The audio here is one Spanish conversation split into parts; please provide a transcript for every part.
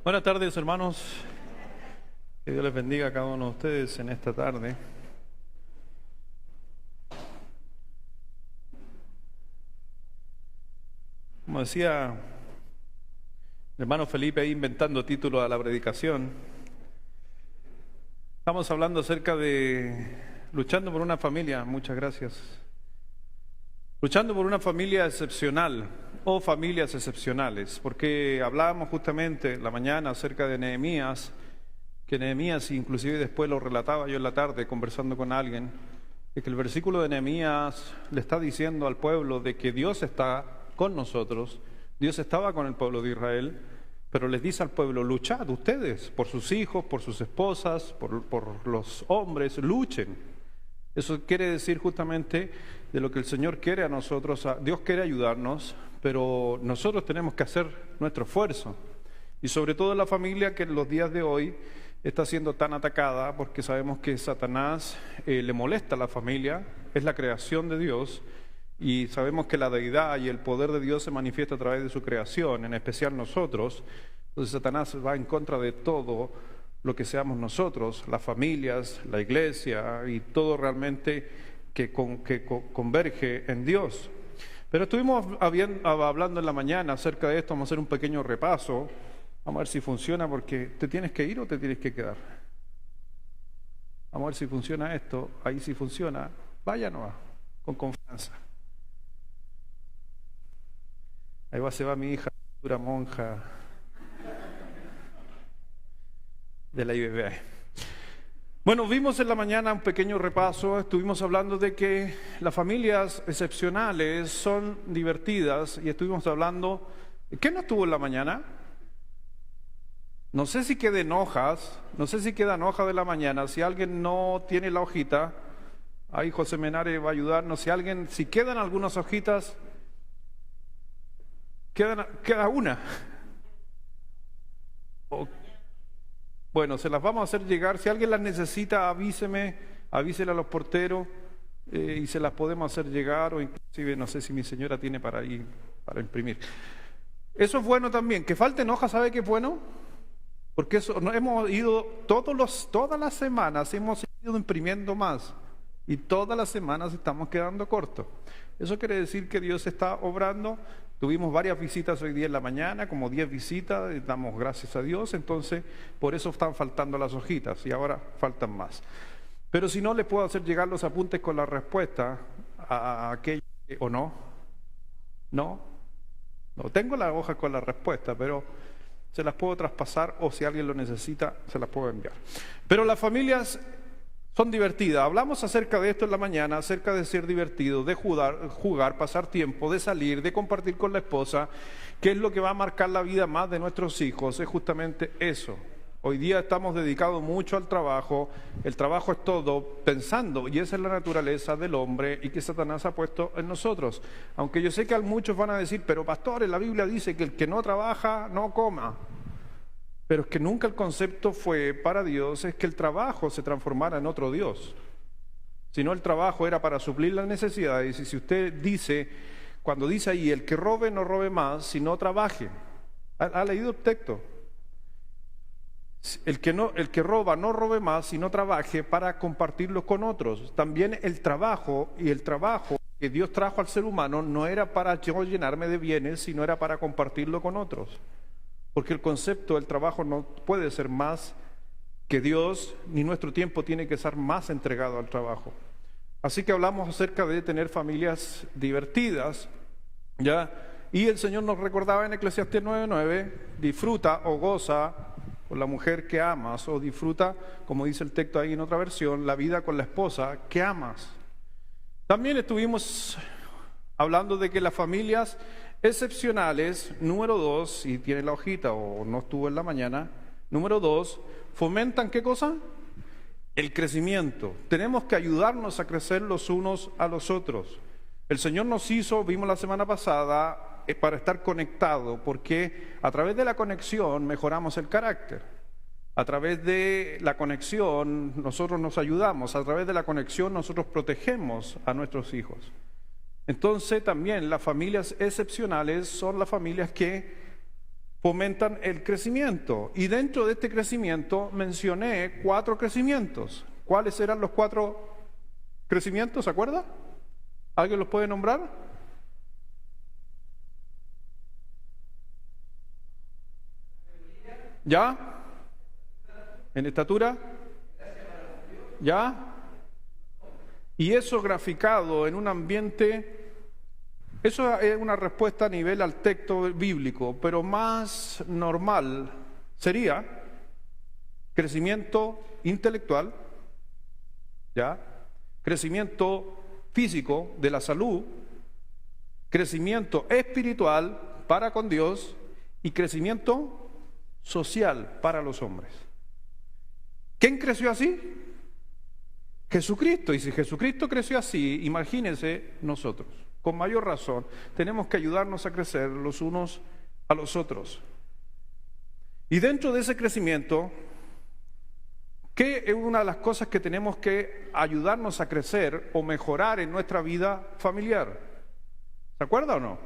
Buenas tardes, hermanos. Que Dios les bendiga a cada uno de ustedes en esta tarde. Como decía el hermano Felipe ahí inventando título a la predicación, estamos hablando acerca de luchando por una familia, muchas gracias, luchando por una familia excepcional o familias excepcionales, porque hablábamos justamente la mañana acerca de Nehemías, que Nehemías, inclusive después lo relataba yo en la tarde conversando con alguien, de que el versículo de Nehemías le está diciendo al pueblo de que Dios está con nosotros, Dios estaba con el pueblo de Israel, pero les dice al pueblo: luchad ustedes por sus hijos, por sus esposas, por los hombres, luchen. Eso quiere decir justamente de lo que el Señor quiere a nosotros. Dios quiere ayudarnos, pero nosotros tenemos que hacer nuestro esfuerzo. Y sobre todo en la familia, que en los días de hoy está siendo tan atacada, porque sabemos que Satanás le molesta a la familia, es la creación de Dios, y sabemos que la deidad y el poder de Dios se manifiesta a través de su creación, en especial nosotros. Entonces Satanás va en contra de todo lo que seamos nosotros, las familias, la iglesia y todo realmente que converge en Dios. Pero estuvimos hablando en la mañana acerca de esto. Vamos a hacer un pequeño repaso. Vamos a ver si funciona, porque ¿te tienes que ir o te tienes que quedar? Vamos a ver si funciona esto. Ahí sí funciona. Vaya nomás, con confianza. Ahí se va mi hija, pura monja de la IBB. Bueno, vimos en la mañana un pequeño repaso. Estuvimos hablando de que las familias excepcionales son divertidas, y estuvimos hablando. ¿Qué no estuvo en la mañana? No sé si quedan hojas, de la mañana. Si alguien no tiene la hojita, ahí José Menares va a ayudarnos. Si quedan algunas hojitas, queda una. Bueno, se las vamos a hacer llegar. Si alguien las necesita, avísele a los porteros y se las podemos hacer llegar, o inclusive no sé si mi señora tiene para imprimir. Eso es bueno también. Que falten hojas, ¿sabe qué es bueno? Porque eso hemos ido todas las semanas hemos ido imprimiendo más, y todas las semanas estamos quedando cortos. Eso quiere decir que Dios está obrando. Tuvimos varias visitas hoy día en la mañana, como 10 visitas, damos gracias a Dios. Entonces, por eso están faltando las hojitas, y ahora faltan más. Pero si no, les puedo hacer llegar los apuntes con la respuesta a aquellos o no. No tengo la hoja con la respuesta, pero se las puedo traspasar, o si alguien lo necesita, se las puedo enviar. Pero las familias son divertidas. Hablamos acerca de esto en la mañana, acerca de ser divertido, de jugar, pasar tiempo, de salir, de compartir con la esposa, que es lo que va a marcar la vida más de nuestros hijos. Es justamente eso. Hoy día estamos dedicados mucho al trabajo. El trabajo es todo, pensando, y esa es la naturaleza del hombre y que Satanás ha puesto en nosotros. Aunque yo sé que muchos van a decir: pero pastores, la Biblia dice que el que no trabaja no coma. Pero es que nunca el concepto fue para Dios es que el trabajo se transformara en otro Dios. Sino el trabajo era para suplir las necesidades. Y si usted dice, cuando dice ahí: el que robe no robe más, sino trabaje. ¿Ha leído el texto? El que roba no robe más, sino trabaje para compartirlo con otros. También el trabajo que Dios trajo al ser humano no era para yo llenarme de bienes, sino era para compartirlo con otros. Porque el concepto del trabajo no puede ser más que Dios, ni nuestro tiempo tiene que ser más entregado al trabajo. Así que hablamos acerca de tener familias divertidas, ¿ya? Y el Señor nos recordaba en Eclesiastés 9:9: disfruta o goza con la mujer que amas, o disfruta, como dice el texto ahí en otra versión, la vida con la esposa que amas. También estuvimos hablando de que las familias excepcionales, número 2, si tiene la hojita o no estuvo en la mañana, número 2, fomentan ¿qué cosa? El crecimiento. Tenemos que ayudarnos a crecer los unos a los otros. El Señor nos hizo, vimos la semana pasada, para estar conectados, porque a través de la conexión mejoramos el carácter. A través de la conexión nosotros nos ayudamos, a través de la conexión nosotros protegemos a nuestros hijos. Entonces también las familias excepcionales son las familias que fomentan el crecimiento. Y dentro de este crecimiento mencioné 4 crecimientos. ¿Cuáles eran los 4 crecimientos? ¿Se acuerda? ¿Alguien los puede nombrar? ¿Ya? ¿En estatura? ¿Ya? Y eso graficado en un ambiente, eso es una respuesta a nivel al texto bíblico, pero más normal sería crecimiento intelectual, ¿ya? Crecimiento físico de la salud, crecimiento espiritual para con Dios y crecimiento social para los hombres. ¿Quién creció así? Jesucristo. Y si Jesucristo creció así, imagínense nosotros. Con mayor razón, tenemos que ayudarnos a crecer los unos a los otros. Y dentro de ese crecimiento, ¿qué es una de las cosas que tenemos que ayudarnos a crecer o mejorar en nuestra vida familiar? ¿Se acuerda o no?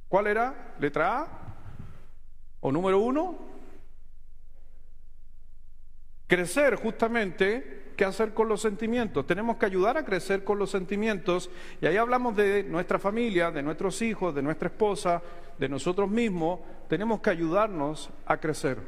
¿Cuál era? ¿Letra A? ¿O número 1? Crecer justamente. ¿Qué hacer con los sentimientos? Tenemos que ayudar a crecer con los sentimientos, y ahí hablamos de nuestra familia, de nuestros hijos, de nuestra esposa, de nosotros mismos. Tenemos que ayudarnos a crecer,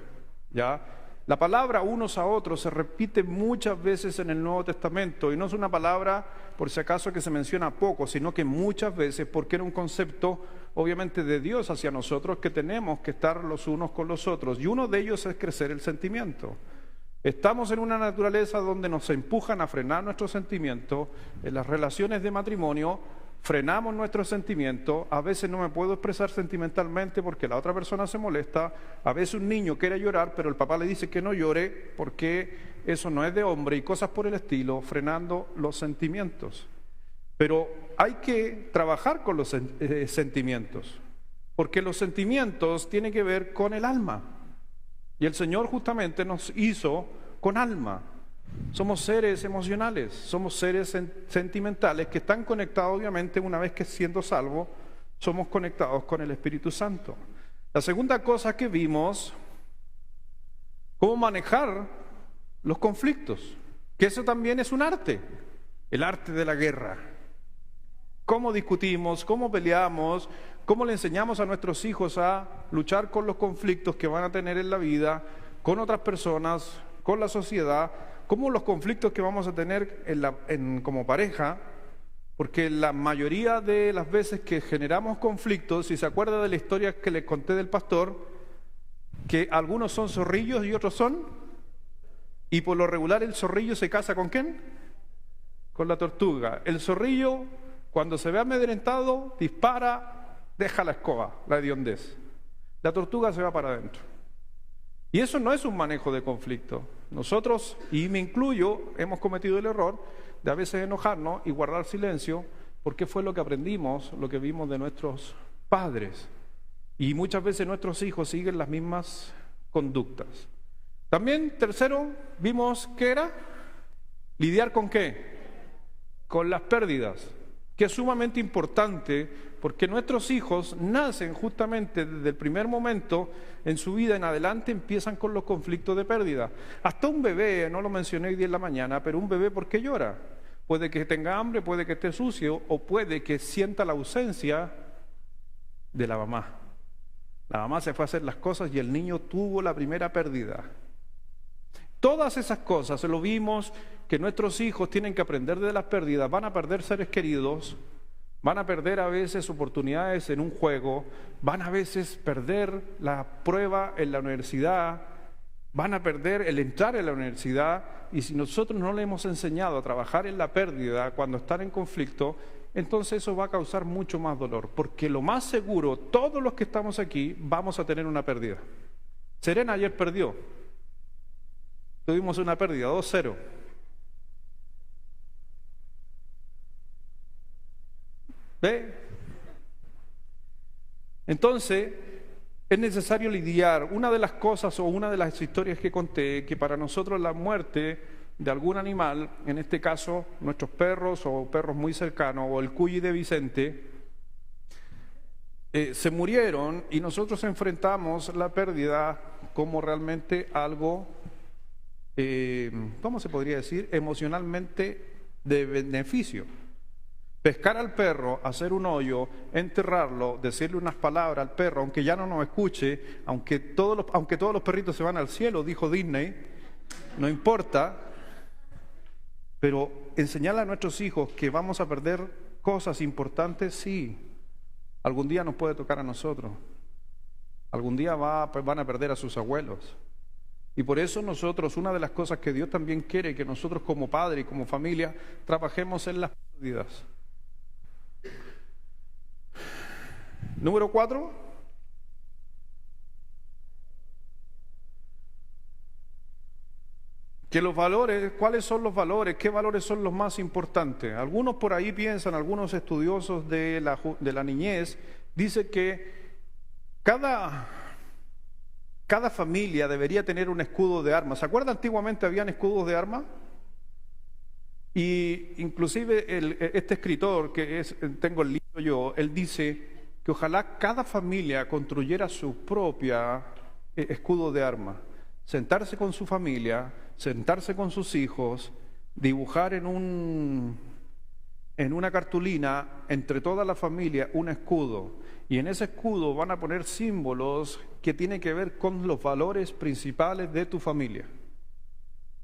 ¿ya? La palabra unos a otros se repite muchas veces en el Nuevo Testamento, y no es una palabra, por si acaso, que se menciona poco, sino que muchas veces, porque era un concepto, obviamente, de Dios hacia nosotros, que tenemos que estar los unos con los otros, y uno de ellos es crecer el sentimiento. Estamos en una naturaleza donde nos empujan a frenar nuestros sentimientos. En las relaciones de matrimonio frenamos nuestros sentimientos. A veces no me puedo expresar sentimentalmente porque la otra persona se molesta. A veces un niño quiere llorar, pero el papá le dice que no llore porque eso no es de hombre, y cosas por el estilo, frenando los sentimientos. Pero hay que trabajar con los sentimientos, porque los sentimientos tienen que ver con el alma. Y el Señor justamente nos hizo con alma. Somos seres emocionales, somos seres sentimentales que están conectados, obviamente, una vez que siendo salvos, somos conectados con el Espíritu Santo. La segunda cosa que vimos, cómo manejar los conflictos, que eso también es un arte, el arte de la guerra. Cómo discutimos, cómo peleamos, cómo le enseñamos a nuestros hijos a luchar con los conflictos que van a tener en la vida, con otras personas, con la sociedad, cómo los conflictos que vamos a tener como pareja, porque la mayoría de las veces que generamos conflictos, si se acuerda de la historia que les conté del pastor, que algunos son zorrillos y otros son, y por lo regular el zorrillo se casa ¿con quién? Con la tortuga. El zorrillo, cuando se ve amedrentado, dispara, deja la escoba, la hediondez. La tortuga se va para adentro. Y eso no es un manejo de conflicto. Nosotros, y me incluyo, hemos cometido el error de a veces enojarnos y guardar silencio, porque fue lo que aprendimos, lo que vimos de nuestros padres. Y muchas veces nuestros hijos siguen las mismas conductas. También, tercero, vimos que era lidiar con ¿qué? Con las pérdidas, que es sumamente importante, porque nuestros hijos nacen justamente desde el primer momento en su vida en adelante, empiezan con los conflictos de pérdida. Hasta un bebé, no lo mencioné hoy día en la mañana, pero un bebé, ¿por qué llora? Puede que tenga hambre, puede que esté sucio, o puede que sienta la ausencia de la mamá. La mamá se fue a hacer las cosas y el niño tuvo la primera pérdida. Todas esas cosas, se lo vimos, que nuestros hijos tienen que aprender de las pérdidas. Van a perder seres queridos, van a perder a veces oportunidades en un juego, van a veces perder la prueba en la universidad, van a perder el entrar en la universidad, y si nosotros no le hemos enseñado a trabajar en la pérdida cuando están en conflicto, entonces eso va a causar mucho más dolor, porque lo más seguro, todos los que estamos aquí vamos a tener una pérdida. Serena ayer perdió. Tuvimos una pérdida, 2-0. ¿Ve? Entonces, es necesario lidiar. Una de las cosas o una de las historias que conté, que para nosotros la muerte de algún animal, en este caso nuestros perros o perros muy cercanos, o el cuyi de Vicente, se murieron y nosotros enfrentamos la pérdida como realmente algo, ¿cómo se podría decir? Emocionalmente de beneficio. Pescar al perro, hacer un hoyo, enterrarlo, decirle unas palabras al perro, aunque ya no nos escuche, aunque todos los perritos se van al cielo, dijo Disney, no importa, pero enseñarle a nuestros hijos que vamos a perder cosas importantes, sí. Algún día nos puede tocar a nosotros. Algún día van a perder a sus abuelos. Y por eso nosotros, una de las cosas que Dios también quiere, que nosotros como padre y como familia, trabajemos en las pérdidas. Número 4. Que los valores, ¿cuáles son los valores? ¿Qué valores son los más importantes? Algunos por ahí piensan, algunos estudiosos de la niñez, dice que cada familia debería tener un escudo de armas. ¿Se acuerdan? Antiguamente habían escudos de armas. Y inclusive este escritor, tengo el libro yo, él dice que ojalá cada familia construyera su propia escudo de armas. Sentarse con su familia, sentarse con sus hijos, dibujar en una cartulina entre toda la familia un escudo. Y en ese escudo van a poner símbolos que tienen que ver con los valores principales de tu familia.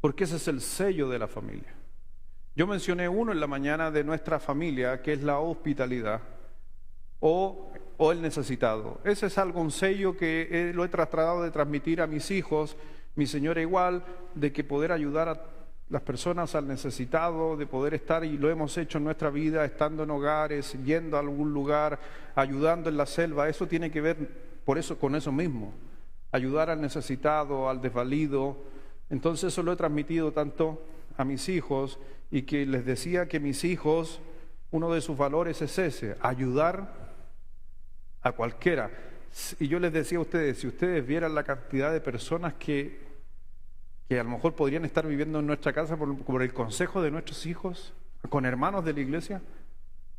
Porque ese es el sello de la familia. Yo mencioné uno en la mañana de nuestra familia, que es la hospitalidad o el necesitado. Ese es un sello que lo he tratado de transmitir a mis hijos, mi señora igual, de que poder ayudar a las personas, al necesitado, de poder estar, y lo hemos hecho en nuestra vida, estando en hogares, yendo a algún lugar, ayudando en la selva. Eso tiene que ver con eso mismo, ayudar al necesitado, al desvalido. Entonces eso lo he transmitido tanto a mis hijos, y que les decía que mis hijos, uno de sus valores es ese, ayudar a cualquiera. Y yo les decía a ustedes, si ustedes vieran la cantidad de personas que a lo mejor podrían estar viviendo en nuestra casa por el consejo de nuestros hijos, con hermanos de la iglesia,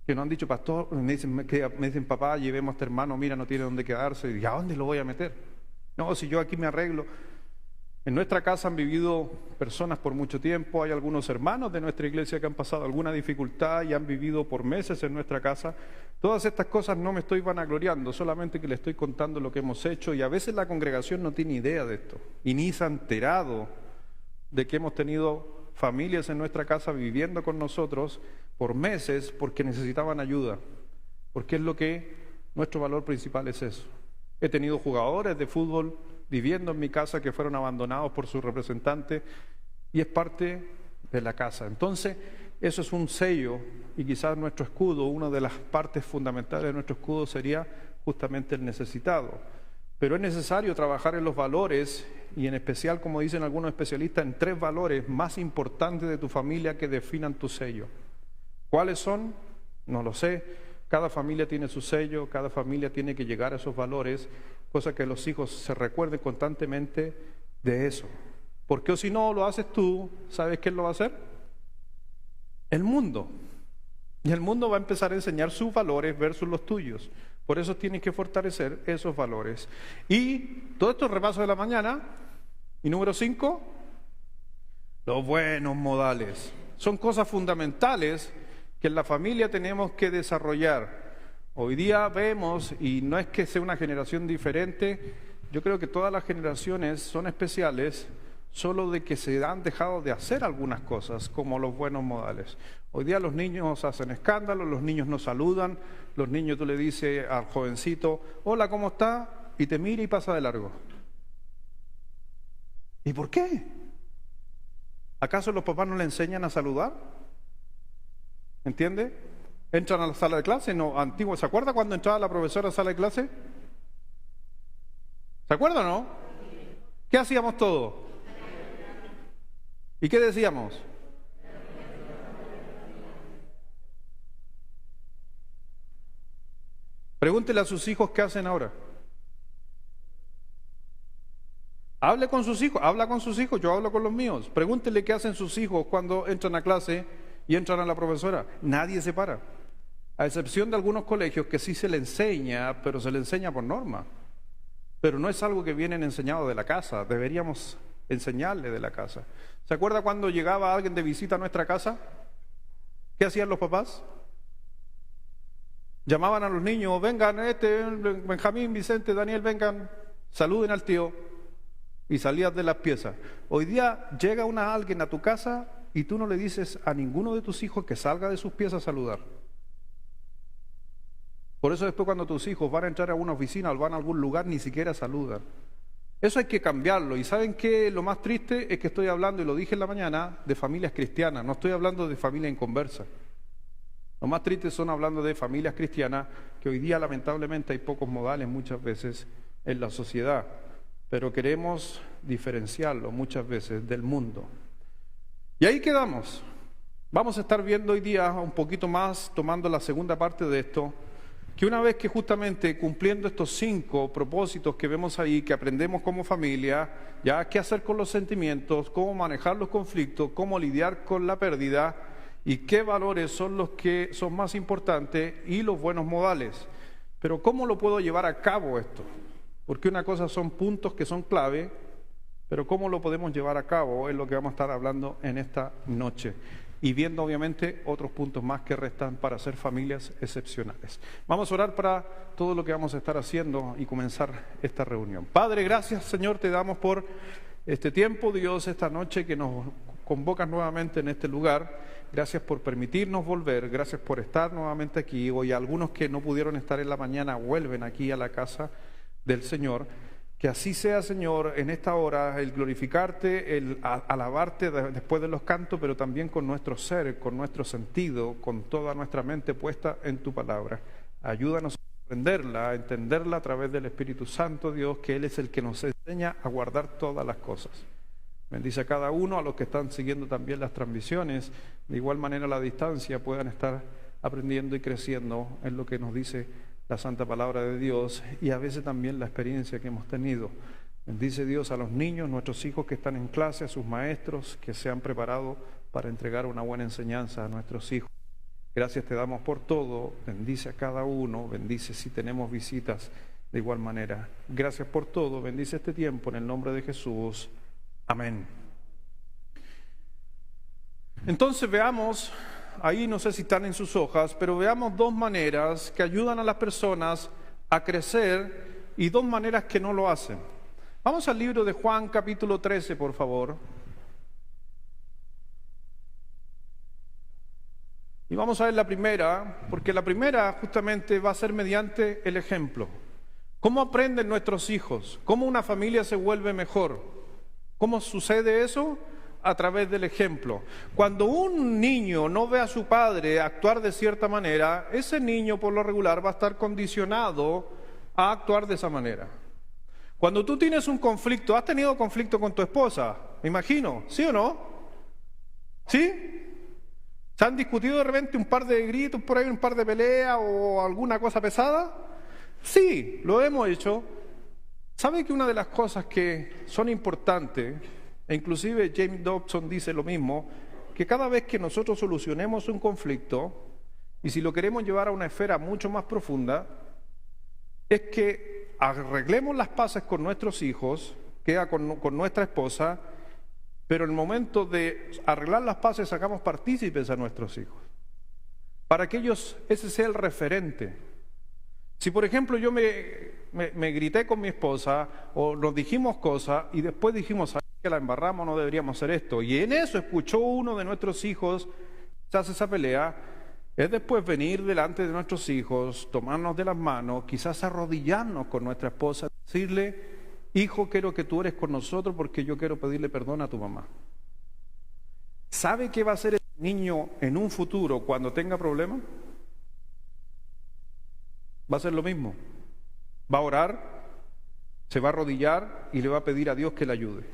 que nos han dicho, pastor, me dicen, papá, llevemos a este hermano, mira, no tiene dónde quedarse, y ¿a dónde lo voy a meter? No, si yo aquí me arreglo. En nuestra casa han vivido personas por mucho tiempo, hay algunos hermanos de nuestra iglesia que han pasado alguna dificultad y han vivido por meses en nuestra casa. Todas estas cosas no me estoy vanagloriando, solamente que les estoy contando lo que hemos hecho, y a veces la congregación no tiene idea de esto y ni se ha enterado de que hemos tenido familias en nuestra casa viviendo con nosotros por meses porque necesitaban ayuda, porque es lo que nuestro valor principal es eso. He tenido jugadores de fútbol viviendo en mi casa que fueron abandonados por su representante, y es parte de la casa. Entonces, eso es un sello, y quizás nuestro escudo, una de las partes fundamentales de nuestro escudo sería justamente el necesitado. Pero es necesario trabajar en los valores, y en especial, como dicen algunos especialistas, en 3 valores más importantes de tu familia que definan tu sello. ¿Cuáles son? No lo sé. Cada familia tiene su sello, cada familia tiene que llegar a esos valores, cosa que los hijos se recuerden constantemente de eso. Porque si no lo haces tú, ¿sabes quién lo va a hacer? El mundo. Y el mundo va a empezar a enseñar sus valores versus los tuyos. Por eso tienes que fortalecer esos valores. Y todo esto es repaso de la mañana. Y número 5, los buenos modales. Son cosas fundamentales que en la familia tenemos que desarrollar. Hoy día vemos, y no es que sea una generación diferente, yo creo que todas las generaciones son especiales, solo de que se han dejado de hacer algunas cosas, como los buenos modales. Hoy día los niños hacen escándalo, los niños no saludan, los niños, tú le dices al jovencito, hola, ¿cómo está? Y te mira y pasa de largo. ¿Y por qué? ¿Acaso los papás no le enseñan a saludar? ¿Entiende? Entran a la sala de clase, no, antiguo, ¿se acuerda cuando entraba la profesora a la sala de clase? ¿Se acuerda o no? ¿Qué hacíamos todos? ¿Y qué decíamos? Pregúntele a sus hijos qué hacen ahora. Hable con sus hijos, habla con sus hijos, yo hablo con los míos. Pregúntele qué hacen sus hijos cuando entran a clase y entran a la profesora. Nadie se para. A excepción de algunos colegios que sí se le enseña, pero se le enseña por norma. Pero no es algo que vienen enseñado de la casa, deberíamos enseñarle de la casa. ¿Se acuerda cuando llegaba alguien de visita a nuestra casa? ¿Qué hacían los papás? Llamaban a los niños, vengan, Benjamín, Vicente, Daniel, vengan, saluden al tío, y salías de las piezas. Hoy día llega alguien a tu casa y tú no le dices a ninguno de tus hijos que salga de sus piezas a saludar. Por eso después cuando tus hijos van a entrar a una oficina o van a algún lugar, ni siquiera saludan. Eso hay que cambiarlo. ¿Y saben qué? Lo más triste es que estoy hablando, y lo dije en la mañana, de familias cristianas. No estoy hablando de familias inconversas. Lo más triste son hablando de familias cristianas, que hoy día lamentablemente hay pocos modales muchas veces en la sociedad. Pero queremos diferenciarlo muchas veces del mundo. Y ahí quedamos. Vamos a estar viendo hoy día un poquito más, tomando la segunda parte de esto, que una vez que justamente cumpliendo estos 5 propósitos que vemos ahí, que aprendemos como familia, ya qué hacer con los sentimientos, cómo manejar los conflictos, cómo lidiar con la pérdida y qué valores son los que son más importantes y los buenos modales. Pero ¿cómo lo puedo llevar a cabo esto? Porque una cosa son puntos que son clave, pero ¿cómo lo podemos llevar a cabo? Es lo que vamos a estar hablando en esta noche. Y viendo obviamente otros puntos más que restan para ser familias excepcionales. Vamos a orar para todo lo que vamos a estar haciendo y comenzar esta reunión. Padre, gracias Señor, te damos por este tiempo, Dios, esta noche que nos convocas nuevamente en este lugar. Gracias por permitirnos volver, gracias por estar nuevamente aquí. Hoy algunos que no pudieron estar en la mañana vuelven aquí a la casa del Señor. Que así sea, Señor, en esta hora, el glorificarte, el alabarte después de los cantos, pero también con nuestro ser, con nuestro sentido, con toda nuestra mente puesta en tu palabra. Ayúdanos a aprenderla, a entenderla a través del Espíritu Santo, Dios, que Él es el que nos enseña a guardar todas las cosas. Bendice a cada uno, a los que están siguiendo también las transmisiones, de igual manera a la distancia puedan estar aprendiendo y creciendo en lo que nos dice la santa palabra de Dios y a veces también la experiencia que hemos tenido. Bendice Dios a los niños, nuestros hijos que están en clase, a sus maestros que se han preparado para entregar una buena enseñanza a nuestros hijos. Gracias te damos por todo, bendice a cada uno, bendice si tenemos visitas de igual manera. Gracias por todo, bendice este tiempo en el nombre de Jesús. Amén. Entonces veamos, ahí no sé si están en sus hojas, pero veamos 2 maneras que ayudan a las personas a crecer y 2 maneras que no lo hacen. Vamos al libro de Juan capítulo 13, por favor. Y vamos a ver la primera, porque la primera justamente va a ser mediante el ejemplo. ¿Cómo aprenden nuestros hijos? ¿Cómo una familia se vuelve mejor? ¿Cómo sucede eso? A través del ejemplo. Cuando un niño no ve a su padre actuar de cierta manera, ese niño por lo regular va a estar condicionado a actuar de esa manera. Cuando tú tienes un conflicto, ¿has tenido conflicto con tu esposa? Me imagino, ¿sí o no? ¿Sí? ¿Se han discutido de repente un par de gritos por ahí, un par de peleas o alguna cosa pesada? Sí, lo hemos hecho. ¿Sabe que una de las cosas que son importantes, e inclusive James Dobson dice lo mismo, que cada vez que nosotros solucionemos un conflicto, y si lo queremos llevar a una esfera mucho más profunda, es que arreglemos las paces con nuestros hijos, queda con nuestra esposa, pero en el momento de arreglar las paces sacamos partícipes a nuestros hijos, para que ellos, ese sea el referente. Si por ejemplo yo me grité con mi esposa, o nos dijimos cosas, y después dijimos que la embarramos, no deberíamos hacer esto, y en eso escuchó uno de nuestros hijos, se hace esa pelea, es después venir delante de nuestros hijos, tomarnos de las manos, quizás arrodillarnos con nuestra esposa, decirle: hijo, quiero que tú eres con nosotros porque yo quiero pedirle perdón a tu mamá. ¿Sabe qué va a hacer el niño en un futuro cuando tenga problemas? Va a ser lo mismo. Va a orar, se va a arrodillar y le va a pedir a Dios que le ayude.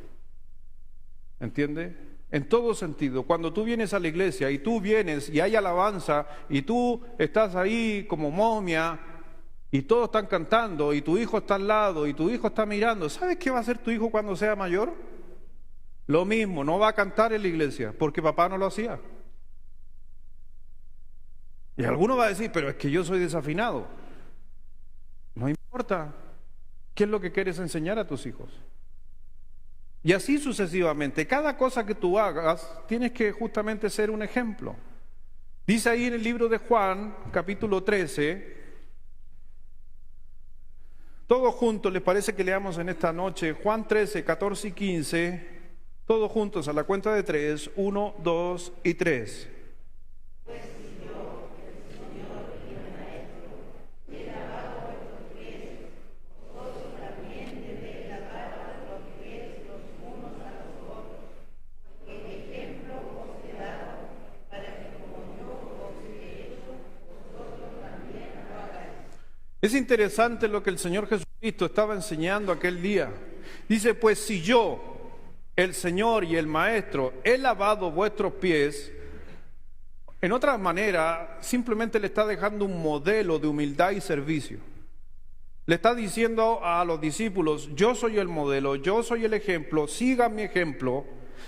¿Entiende? En todo sentido, cuando tú vienes a la iglesia y tú vienes y hay alabanza y tú estás ahí como momia y todos están cantando y tu hijo está al lado y tu hijo está mirando, ¿sabes qué va a hacer tu hijo cuando sea mayor? Lo mismo, no va a cantar en la iglesia porque papá no lo hacía. Y alguno va a decir, pero es que yo soy desafinado. No importa. ¿Qué es lo que quieres enseñar a tus hijos? Y así sucesivamente. Cada cosa que tú hagas, tienes que justamente ser un ejemplo. Dice ahí en el libro de Juan, capítulo 13, todos juntos, ¿les parece que leamos en esta noche? Juan 13, 14 y 15, todos juntos a la cuenta de 3, 1, 2 y 3. Es interesante lo que el Señor Jesucristo estaba enseñando aquel día. Dice, pues si yo, el Señor y el Maestro, he lavado vuestros pies, en otra manera, simplemente le está dejando un modelo de humildad y servicio. Le está diciendo a los discípulos, yo soy el modelo, yo soy el ejemplo, sigan mi ejemplo,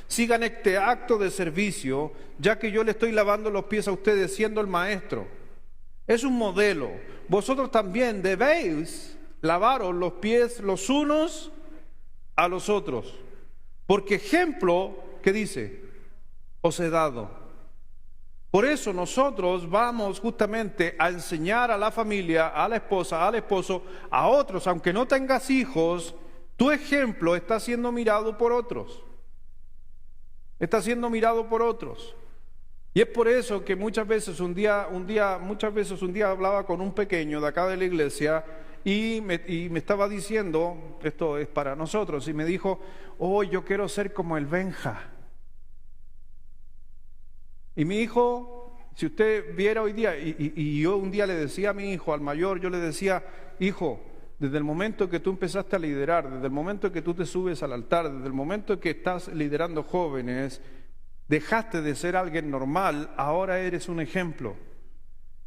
sigan este acto de servicio, ya que yo le estoy lavando los pies a ustedes siendo el Maestro. Es un modelo. Vosotros también debéis lavaros los pies los unos a los otros. Porque ejemplo, ¿qué dice? Os he dado. Por eso nosotros vamos justamente a enseñar a la familia, a la esposa, al esposo, a otros, aunque no tengas hijos, tu ejemplo está siendo mirado por otros. Está siendo mirado por otros. Y es por eso que muchas veces un día hablaba con un pequeño de acá de la iglesia y me estaba diciendo, esto es para nosotros, y me dijo, oh, yo quiero ser como el Benja. Y mi hijo, si usted viera hoy día, y yo un día le decía a mi hijo, al mayor, yo le decía, hijo, desde el momento que tú empezaste a liderar, desde el momento que tú te subes al altar, desde el momento que estás liderando jóvenes, dejaste de ser alguien normal, ahora eres un ejemplo.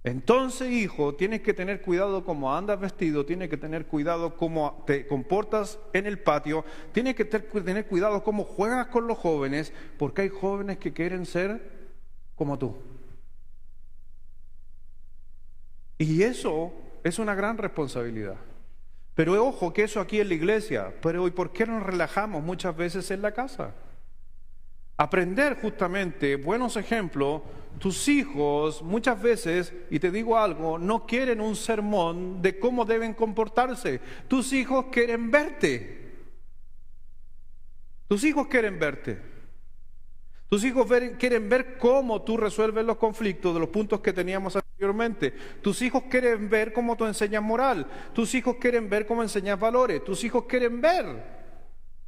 Entonces, hijo, tienes que tener cuidado cómo andas vestido, tienes que tener cuidado cómo te comportas en el patio, tienes que tener cuidado cómo juegas con los jóvenes, porque hay jóvenes que quieren ser como tú. Y eso es una gran responsabilidad. Pero ojo que eso aquí en la iglesia, pero ¿y por qué nos relajamos muchas veces en la casa? Aprender justamente buenos ejemplos. Tus hijos muchas veces, y te digo algo, no quieren un sermón de cómo deben comportarse. Tus hijos quieren verte. Tus hijos quieren verte. Tus hijos quieren ver cómo tú resuelves los conflictos de los puntos que teníamos anteriormente. Tus hijos quieren ver cómo tú enseñas moral. Tus hijos quieren ver cómo enseñas valores. Tus hijos quieren ver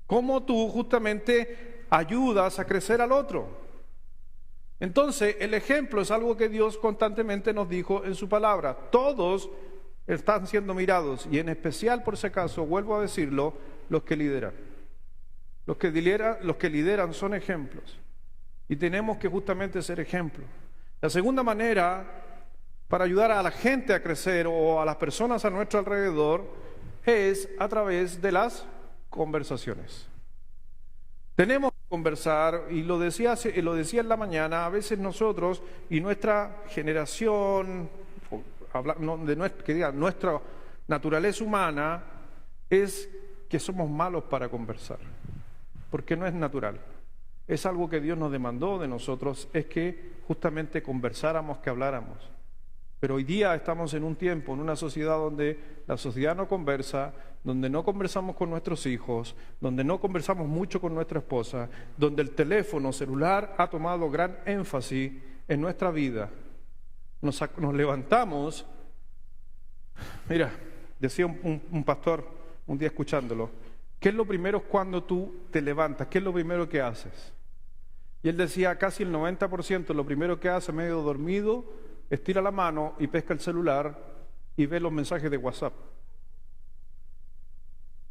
cómo tú justamente ayudas a crecer al otro. Entonces, el ejemplo es algo que Dios constantemente nos dijo en su palabra. Todos están siendo mirados, y en especial, por si acaso, vuelvo a decirlo, los que lideran. Los que lideran son ejemplos. Y tenemos que justamente ser ejemplos. La segunda manera para ayudar a la gente a crecer o a las personas a nuestro alrededor es a través de las conversaciones. Tenemos que conversar, y lo decía en la mañana, a veces nosotros y nuestra generación, nuestra naturaleza humana, es que somos malos para conversar, porque no es natural. Es algo que Dios nos demandó de nosotros, es que justamente conversáramos, que habláramos. Pero hoy día estamos en un tiempo, en una sociedad donde la sociedad no conversa, donde no conversamos con nuestros hijos, donde no conversamos mucho con nuestra esposa, donde el teléfono celular ha tomado gran énfasis en nuestra vida. Nos levantamos, mira, decía un pastor un día escuchándolo, ¿qué es lo primero cuando tú te levantas? ¿Qué es lo primero que haces? Y él decía, casi el 90% lo primero que hace medio dormido, estira la mano y pesca el celular y ve los mensajes de WhatsApp.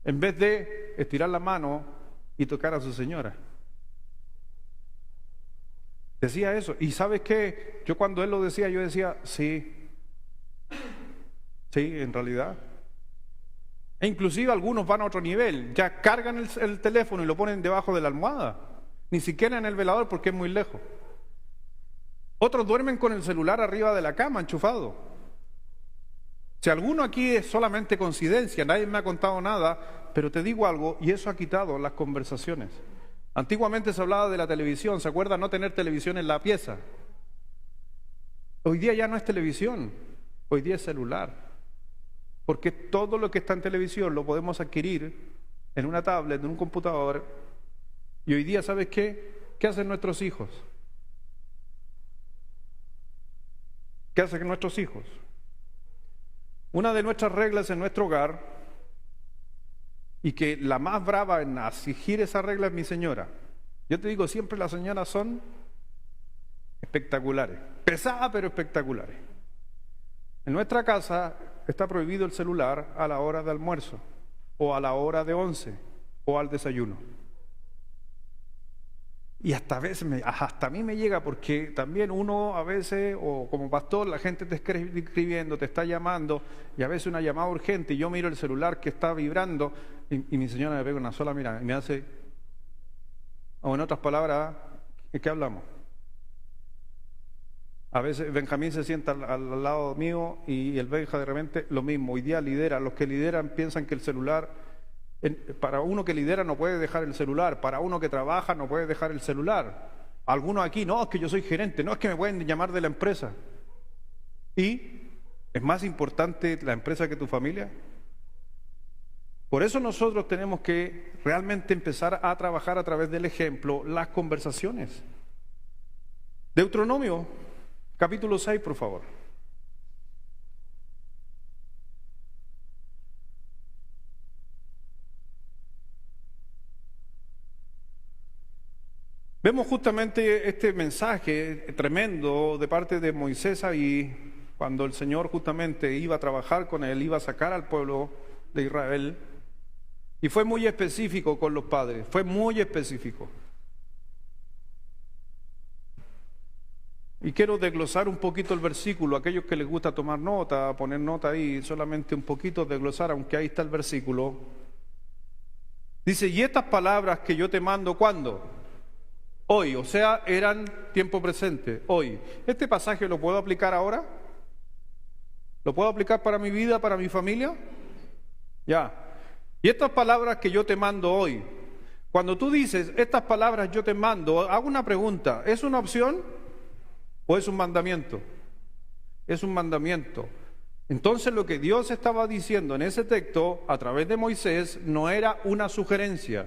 En vez de estirar la mano y tocar a su señora. Decía eso. Y ¿sabes qué? Yo cuando él lo decía, yo decía, sí, en realidad. E inclusive algunos van a otro nivel, ya cargan el teléfono y lo ponen debajo de la almohada, ni siquiera en el velador porque es muy lejos. Otros duermen con el celular arriba de la cama, enchufado. Si alguno aquí es solamente coincidencia, nadie me ha contado nada, pero te digo algo, y eso ha quitado las conversaciones. Antiguamente se hablaba de la televisión, ¿se acuerda? No tener televisión en la pieza. Hoy día ya no es televisión, hoy día es celular. Porque todo lo que está en televisión lo podemos adquirir en una tablet, en un computador. Y hoy día, ¿sabes qué? ¿Qué hacen nuestros hijos? ¿Qué hacen nuestros hijos? Una de nuestras reglas en nuestro hogar, y que la más brava en exigir esa regla es mi señora. Yo te digo, siempre las señoras son espectaculares, pesadas pero espectaculares. En nuestra casa está prohibido el celular a la hora de almuerzo, o a la hora de 11, o al desayuno. Y hasta a mí me llega, porque también uno a veces, o como pastor, la gente te está escribiendo, te está llamando, y a veces una llamada urgente, y yo miro el celular que está vibrando, y mi señora me pega una sola mirada, y me hace, o en otras palabras, ¿de qué hablamos? A veces Benjamín se sienta al lado mío, y el Benja de repente lo mismo. Hoy día lidera, los que lideran piensan que el celular... Para uno que lidera no puede dejar el celular, para uno que trabaja no puede dejar el celular. Algunos aquí, no, es que yo soy gerente, no, es que me pueden llamar de la empresa. ¿Y es más importante la empresa que tu familia? Por eso nosotros tenemos que realmente empezar a trabajar a través del ejemplo, las conversaciones. Deuteronomio, capítulo 6, por favor. Vemos justamente este mensaje tremendo de parte de Moisés ahí, cuando el Señor justamente iba a trabajar con él, iba a sacar al pueblo de Israel, y fue muy específico con los padres, fue muy específico. Y quiero desglosar un poquito el versículo, a aquellos que les gusta tomar nota, poner nota ahí, solamente un poquito desglosar, aunque ahí está el versículo. Dice, y estas palabras que yo te mando, ¿cuándo? Hoy, o sea, eran tiempo presente, hoy. ¿Este pasaje lo puedo aplicar ahora? ¿Lo puedo aplicar para mi vida, para mi familia? Ya. Y estas palabras que yo te mando hoy, cuando tú dices, estas palabras yo te mando, hago una pregunta, ¿es una opción o es un mandamiento? Es un mandamiento. Entonces lo que Dios estaba diciendo en ese texto, a través de Moisés, no era una sugerencia,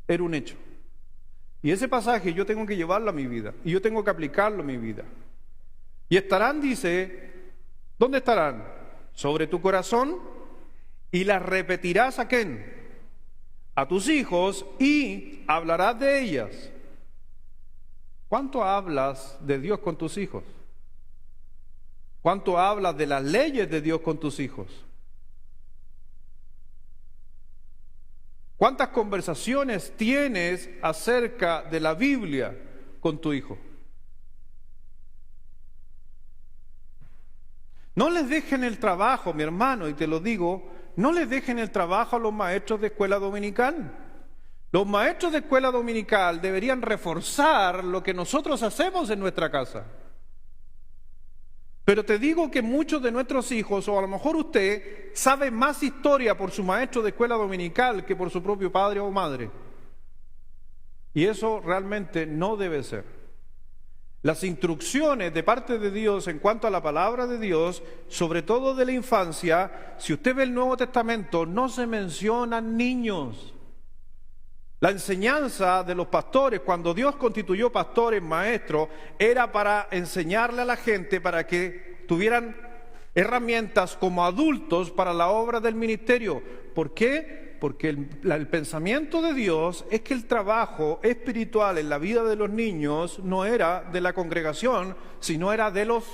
era un hecho. Y ese pasaje yo tengo que llevarlo a mi vida, y yo tengo que aplicarlo a mi vida. Y estarán, dice, ¿dónde estarán? Sobre tu corazón, y las repetirás ¿a quién? A tus hijos, y hablarás de ellas. ¿Cuánto hablas de Dios con tus hijos? ¿Cuánto hablas de las leyes de Dios con tus hijos? ¿Cuántas conversaciones tienes acerca de la Biblia con tu hijo? No les dejen el trabajo, mi hermano, y te lo digo, no les dejen el trabajo a los maestros de escuela dominical. Los maestros de escuela dominical deberían reforzar lo que nosotros hacemos en nuestra casa. Pero te digo que muchos de nuestros hijos, o a lo mejor usted, sabe más historia por su maestro de escuela dominical que por su propio padre o madre. Y eso realmente no debe ser. Las instrucciones de parte de Dios en cuanto a la palabra de Dios, sobre todo de la infancia, si usted ve el Nuevo Testamento, no se mencionan niños. La enseñanza de los pastores, cuando Dios constituyó pastores, maestros, era para enseñarle a la gente para que tuvieran herramientas como adultos para la obra del ministerio. ¿Por qué? Porque el pensamiento de Dios es que el trabajo espiritual en la vida de los niños no era de la congregación, sino era de los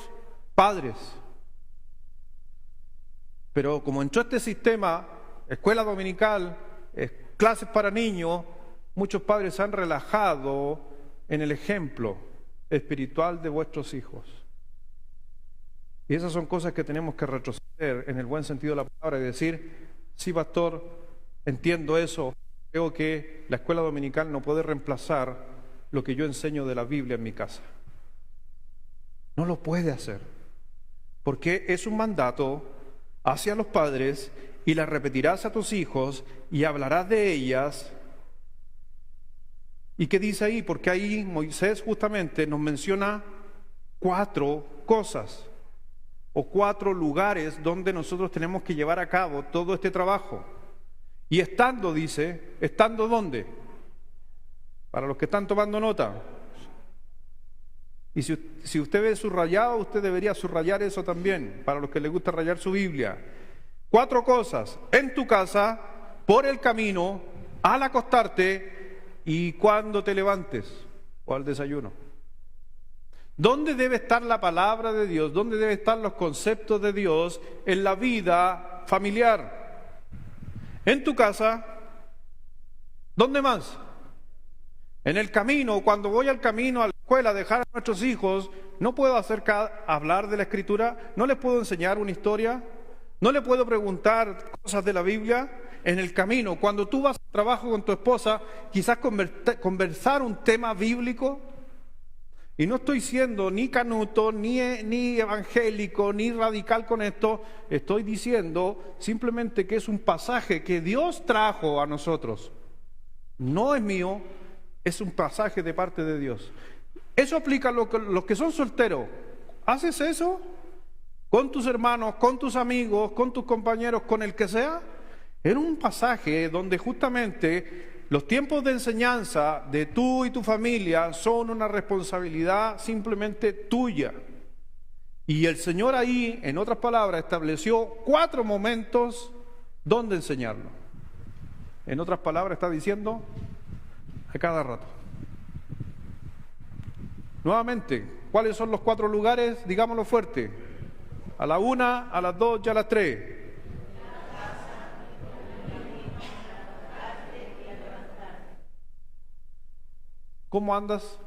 padres. Pero como entró este sistema, escuela dominical, clases para niños, muchos padres se han relajado en el ejemplo espiritual de vuestros hijos. Y esas son cosas que tenemos que retroceder en el buen sentido de la palabra y decir, sí, pastor, entiendo eso, creo que la escuela dominical no puede reemplazar lo que yo enseño de la Biblia en mi casa. No lo puede hacer, porque es un mandato hacia los padres, y las repetirás a tus hijos y hablarás de ellas. ¿Y qué dice ahí? Porque ahí Moisés justamente nos menciona 4 cosas o 4 lugares donde nosotros tenemos que llevar a cabo todo este trabajo. Y estando, dice, ¿estando dónde? Para los que están tomando nota. Y si usted ve subrayado, usted debería subrayar eso también, para los que les gusta rayar su Biblia. 4 cosas: en tu casa, por el camino, al acostarte y cuando te levantes o al desayuno. ¿Dónde debe estar la palabra de Dios? ¿Dónde deben estar los conceptos de Dios en la vida familiar? En tu casa. ¿Dónde más? En el camino. Cuando voy al camino, a la escuela, a dejar a nuestros hijos, no puedo hablar de la Escritura, no les puedo enseñar una historia, no le puedo preguntar cosas de la Biblia. En el camino, cuando tú vas al trabajo con tu esposa, quizás conversar un tema bíblico. Y no estoy siendo ni canuto, ni evangélico, ni radical con esto. Estoy diciendo simplemente que es un pasaje que Dios trajo a nosotros. No es mío, es un pasaje de parte de Dios. Eso aplica a los que son solteros. ¿Haces eso con tus hermanos, con tus amigos, con tus compañeros, con el que sea? Era un pasaje donde justamente los tiempos de enseñanza de tú y tu familia son una responsabilidad simplemente tuya. Y el Señor ahí, en otras palabras, estableció 4 momentos donde enseñarlo. En otras palabras, está diciendo a cada rato. Nuevamente, ¿cuáles son los 4 lugares? Digámoslo fuerte. A la 1, a las 2 y a las 3. ¿Cómo andas?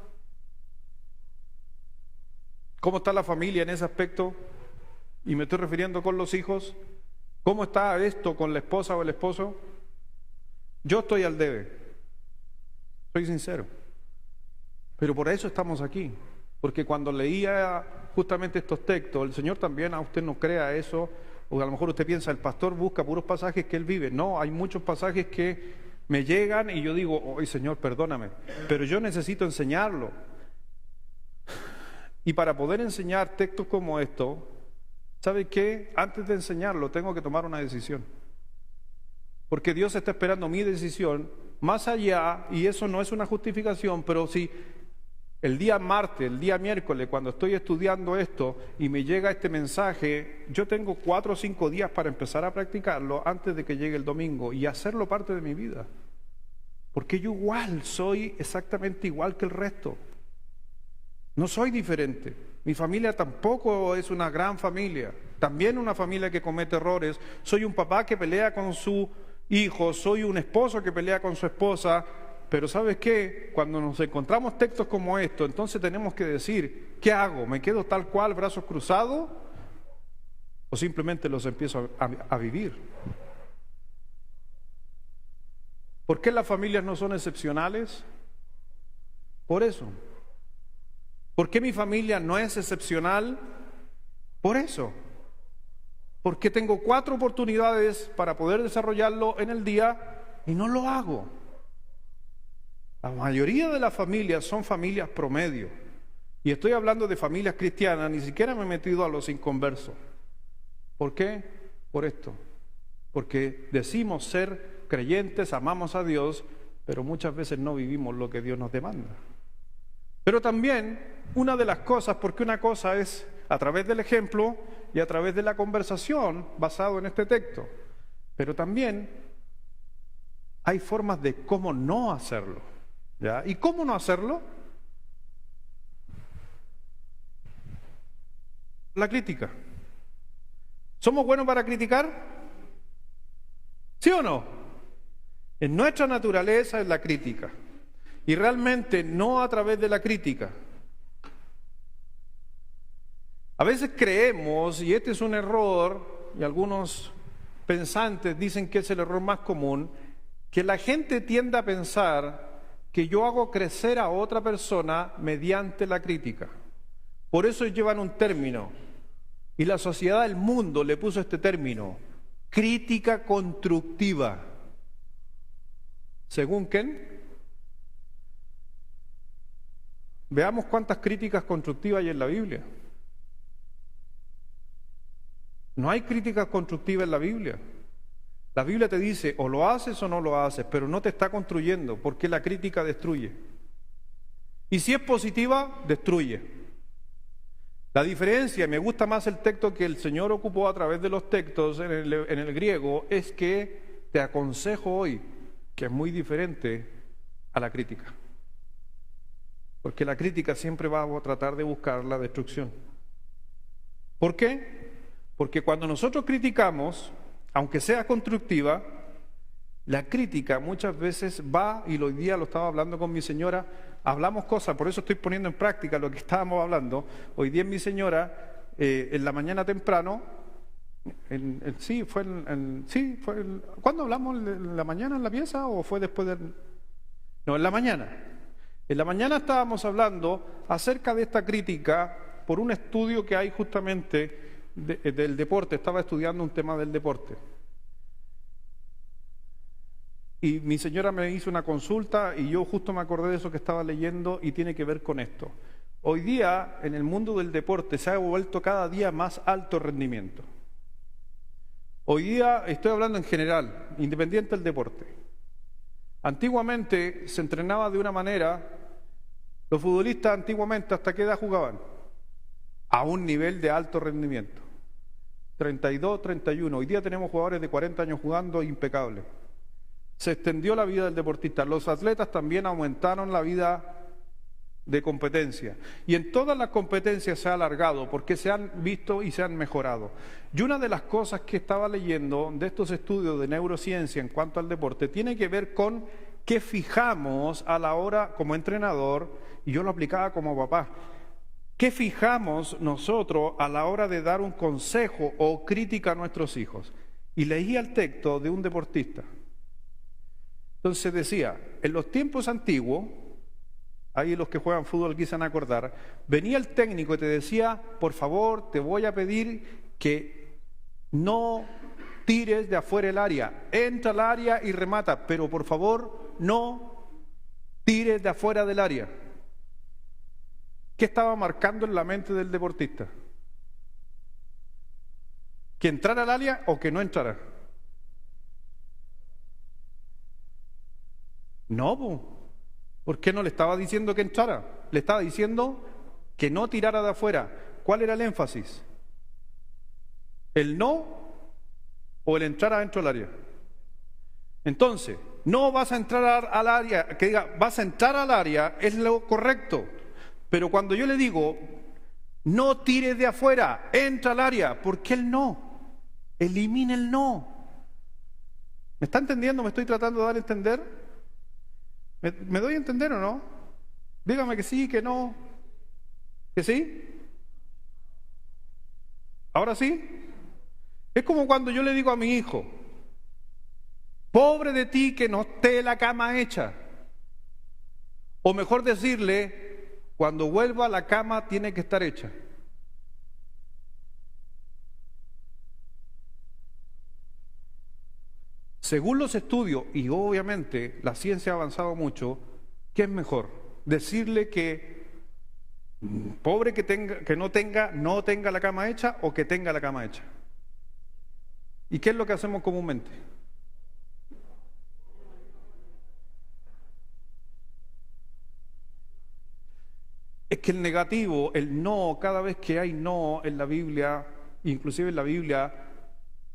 ¿Cómo está la familia en ese aspecto? Y me estoy refiriendo con los hijos. ¿Cómo está esto con la esposa o el esposo? Yo estoy al debe. Soy sincero. Pero por eso estamos aquí. Porque cuando leía justamente estos textos, el Señor también, a usted no crea eso, o a lo mejor usted piensa, el pastor busca puros pasajes que él vive. No, hay muchos pasajes que me llegan y yo digo, oye Señor, perdóname, pero yo necesito enseñarlo. Y para poder enseñar textos como estos, ¿sabe qué? Antes de enseñarlo tengo que tomar una decisión. Porque Dios está esperando mi decisión más allá, y eso no es una justificación, pero si el día martes, el día miércoles, cuando estoy estudiando esto y me llega este mensaje, yo tengo 4 o 5 días para empezar a practicarlo antes de que llegue el domingo y hacerlo parte de mi vida. Porque yo igual soy exactamente igual que el resto. No soy diferente. Mi familia tampoco es una gran familia. También una familia que comete errores. Soy un papá que pelea con su hijo, soy un esposo que pelea con su esposa. Pero ¿sabes qué? Cuando nos encontramos textos como esto, entonces tenemos que decir, ¿qué hago? ¿Me quedo tal cual, brazos cruzados? ¿O simplemente los empiezo a vivir? ¿Por qué las familias no son excepcionales? Por eso. ¿Por qué mi familia no es excepcional? Por eso. Porque tengo 4 oportunidades para poder desarrollarlo en el día y no lo hago. La mayoría de las familias son familias promedio. Y estoy hablando de familias cristianas, ni siquiera me he metido a los inconversos. ¿Por qué? Por esto. Porque decimos ser creyentes, amamos a Dios, pero muchas veces no vivimos lo que Dios nos demanda. Pero también, una de las cosas, porque una cosa es a través del ejemplo y a través de la conversación basado en este texto, pero también hay formas de cómo no hacerlo. ¿Ya? ¿Y cómo no hacerlo? La crítica. ¿Somos buenos para criticar? ¿Sí o no? En nuestra naturaleza es la crítica. Y realmente no a través de la crítica. A veces creemos, y este es un error, y algunos pensantes dicen que es el error más común, que la gente tiende a pensar que yo hago crecer a otra persona mediante la crítica. Por eso llevan un término. Y la sociedad del mundo le puso este término: crítica constructiva. ¿Según quién? Veamos cuántas críticas constructivas hay en la Biblia. No hay críticas constructivas en la Biblia. La Biblia te dice o lo haces o no lo haces, pero no te está construyendo, porque la crítica destruye. Y si es positiva, destruye. La diferencia, me gusta más el texto que el Señor ocupó a través de los textos en el griego, es que te aconsejo hoy que es muy diferente a la crítica. Porque la crítica siempre va a tratar de buscar la destrucción. ¿Por qué? Porque cuando nosotros criticamos, aunque sea constructiva, la crítica muchas veces va, y hoy día lo estaba hablando con mi señora, hablamos cosas, por eso estoy poniendo en práctica lo que estábamos hablando. Hoy día mi señora, en la mañana temprano, ¿cuándo hablamos? ¿En la mañana en la pieza o fue después del...? No, en la mañana. En la mañana estábamos hablando acerca de esta crítica por un estudio que hay justamente del deporte. Estaba estudiando un tema del deporte. Y mi señora me hizo una consulta y yo justo me acordé de eso que estaba leyendo y tiene que ver con esto. Hoy día, en el mundo del deporte, se ha vuelto cada día más alto rendimiento. Hoy día, estoy hablando en general, independiente del deporte. Antiguamente se entrenaba de una manera, los futbolistas antiguamente, ¿hasta qué edad jugaban? A un nivel de alto rendimiento. 32, 31. Hoy día tenemos jugadores de 40 años jugando impecables. Se extendió la vida del deportista. Los atletas también aumentaron la vida de competencia. Y en todas las competencias se ha alargado porque se han visto y se han mejorado. Y una de las cosas que estaba leyendo de estos estudios de neurociencia en cuanto al deporte tiene que ver con qué fijamos a la hora como entrenador, y yo lo aplicaba como papá. ¿Qué fijamos nosotros a la hora de dar un consejo o crítica a nuestros hijos? Y leía el texto de un deportista. Entonces decía, en los tiempos antiguos, ahí los que juegan fútbol quizás acordar, venía el técnico y te decía, por favor, te voy a pedir que no tires de afuera el área, entra al área y remata, pero por favor, no tires de afuera del área. ¿Qué estaba marcando en la mente del deportista? ¿Que entrara al área o que no entrara? No, ¿por qué no le estaba diciendo que entrara? Le estaba diciendo que no tirara de afuera. ¿Cuál era el énfasis? ¿El no o el entrar adentro del área? Entonces, no vas a entrar al área, que diga, vas a entrar al área, es lo correcto. Pero cuando yo le digo, no tires de afuera, entra al área, ¿por qué el no? Elimina el no. ¿Me está entendiendo? ¿Me estoy tratando de dar a entender? ¿Me doy a entender o no? Dígame que sí, que no. ¿Que sí? ¿Ahora sí? Es como cuando yo le digo a mi hijo, pobre de ti que no esté la cama hecha. O mejor decirle, cuando vuelva la cama tiene que estar hecha. Según los estudios, y obviamente la ciencia ha avanzado mucho, ¿qué es mejor? Decirle que pobre que no tenga la cama hecha o que tenga la cama hecha. ¿Y qué es lo que hacemos comúnmente? Es que el negativo, el no, cada vez que hay no en la Biblia, inclusive en la Biblia,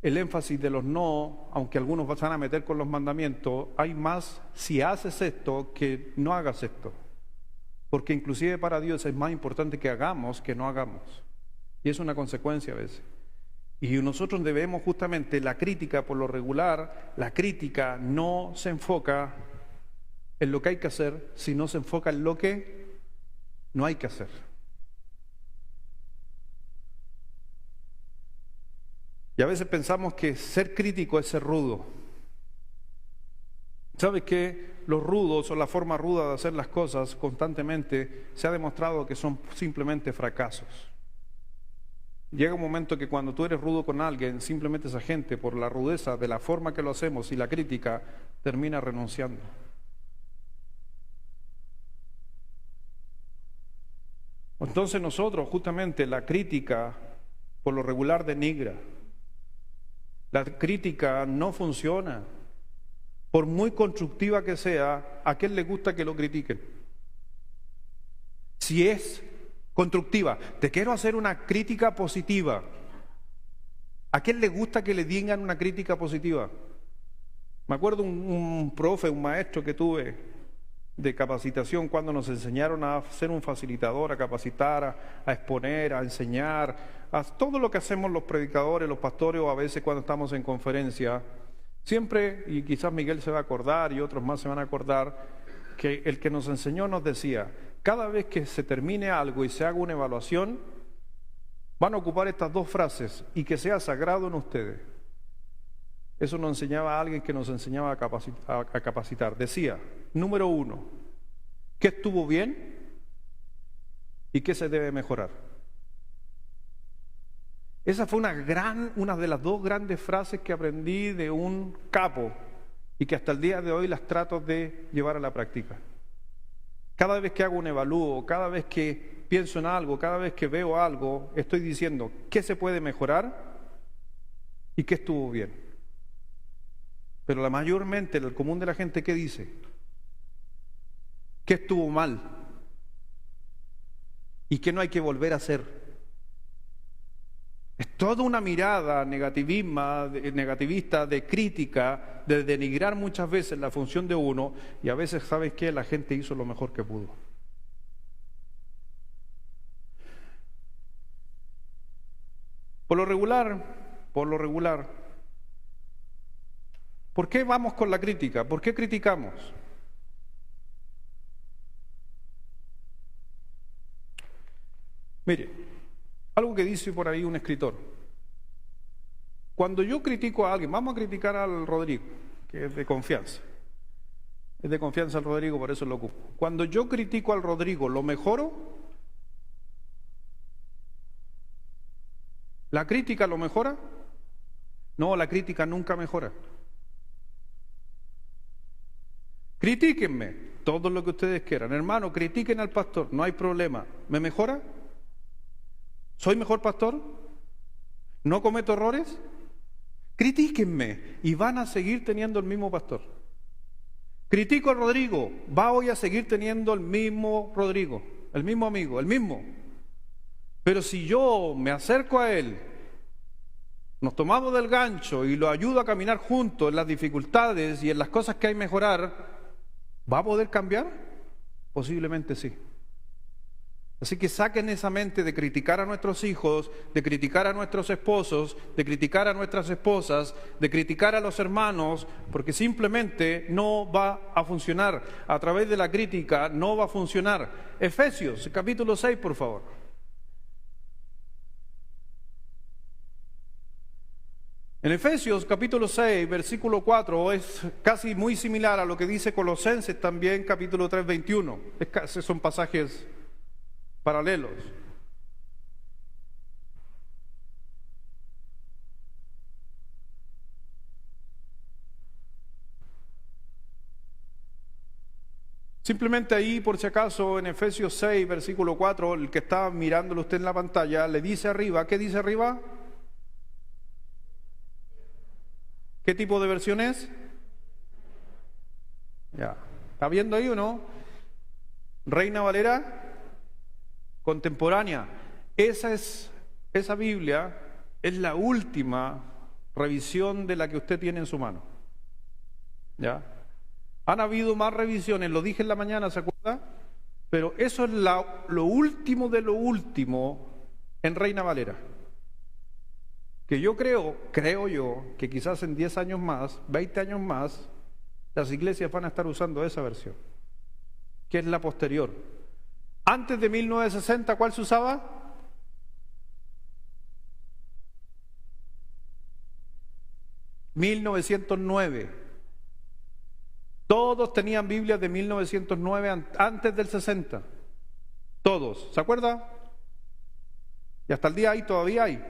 el énfasis de los no, aunque algunos van a meter con los mandamientos, hay más si haces esto que no hagas esto. Porque inclusive para Dios es más importante que hagamos que no hagamos. Y es una consecuencia a veces. Y nosotros debemos justamente, la crítica por lo regular, la crítica no se enfoca en lo que hay que hacer, sino se enfoca en lo que no hay que hacer. Y a veces pensamos que ser crítico es ser rudo. ¿Sabes qué? los rudos o la forma ruda de hacer las cosas constantemente se ha demostrado que son simplemente fracasos. Llega un momento que cuando tú eres rudo con alguien, simplemente esa gente, por la rudeza de la forma que lo hacemos y la crítica, termina renunciando. Entonces nosotros, justamente, la crítica por lo regular denigra. La crítica no funciona. Por muy constructiva que sea, ¿a quién le gusta que lo critiquen? Si es constructiva, te quiero hacer una crítica positiva. ¿A quién le gusta que le digan una crítica positiva? Me acuerdo un profe, un maestro que tuve de capacitación cuando nos enseñaron a ser un facilitador, a capacitar, a exponer, a enseñar, a todo lo que hacemos los predicadores, los pastores o a veces cuando estamos en conferencia. Siempre, y quizás Miguel se va a acordar y otros más se van a acordar, que el que nos enseñó nos decía, cada vez que se termine algo y se haga una evaluación, van a ocupar estas dos frases, y que sea sagrado en ustedes. Eso nos enseñaba alguien que nos enseñaba a capacitar. Decía, número 1, ¿qué estuvo bien y qué se debe mejorar? Esa fue una de las dos grandes frases que aprendí de un capo y que hasta el día de hoy las trato de llevar a la práctica. Cada vez que hago un evalúo, cada vez que pienso en algo, cada vez que veo algo, estoy diciendo qué se puede mejorar y qué estuvo bien. Pero la mayormente, el común de la gente, ¿qué dice? ¿Qué estuvo mal? ¿Y qué no hay que volver a hacer? Es toda una mirada negativista, de crítica, de denigrar muchas veces la función de uno, y a veces, ¿sabes qué? La gente hizo lo mejor que pudo. Por lo regular, ¿por qué vamos con la crítica? ¿Por qué criticamos? Mire, algo que dice por ahí un escritor. Cuando yo critico a alguien, vamos a criticar al Rodrigo, que es de confianza. Es de confianza el Rodrigo, por eso lo ocupo. Cuando yo critico al Rodrigo, ¿lo mejoro? ¿La crítica lo mejora? No, la crítica nunca mejora. Critíquenme todo lo que ustedes quieran. Hermano, critiquen al pastor, no hay problema. ¿Me mejora? ¿Soy mejor pastor? ¿No cometo errores? Critíquenme y van a seguir teniendo el mismo pastor. Critico a Rodrigo, voy a seguir teniendo el mismo Rodrigo, el mismo amigo, el mismo. Pero si yo me acerco a él, nos tomamos del gancho y lo ayudo a caminar juntos en las dificultades y en las cosas que hay que mejorar, ¿va a poder cambiar? Posiblemente sí. Así que saquen esa mente de criticar a nuestros hijos, de criticar a nuestros esposos, de criticar a nuestras esposas, de criticar a los hermanos, porque simplemente no va a funcionar. A través de la crítica no va a funcionar. Efesios, capítulo 6, por favor. En Efesios capítulo 6, versículo 4, es casi muy similar a lo que dice Colosenses también, capítulo 3, 21. Son pasajes paralelos. Simplemente ahí, por si acaso, en Efesios 6, versículo 4, el que está mirándolo usted en la pantalla, le dice arriba, ¿qué dice arriba? ¿Qué tipo de versión es? Ya. ¿Está viendo ahí o no? Reina Valera contemporánea. Esa Biblia es la última revisión de la que usted tiene en su mano. ¿Ya? Han habido más revisiones, lo dije en la mañana, ¿se acuerda? Pero eso es lo último de lo último en Reina Valera. Que yo creo yo, que quizás en 10 años más, 20 años más, las iglesias van a estar usando esa versión, que es la posterior. Antes de 1960, ¿cuál se usaba? ...1909... Todos tenían Biblias de 1909 antes del 60. Todos. ¿Se acuerda? Y hasta el día ahí todavía hay.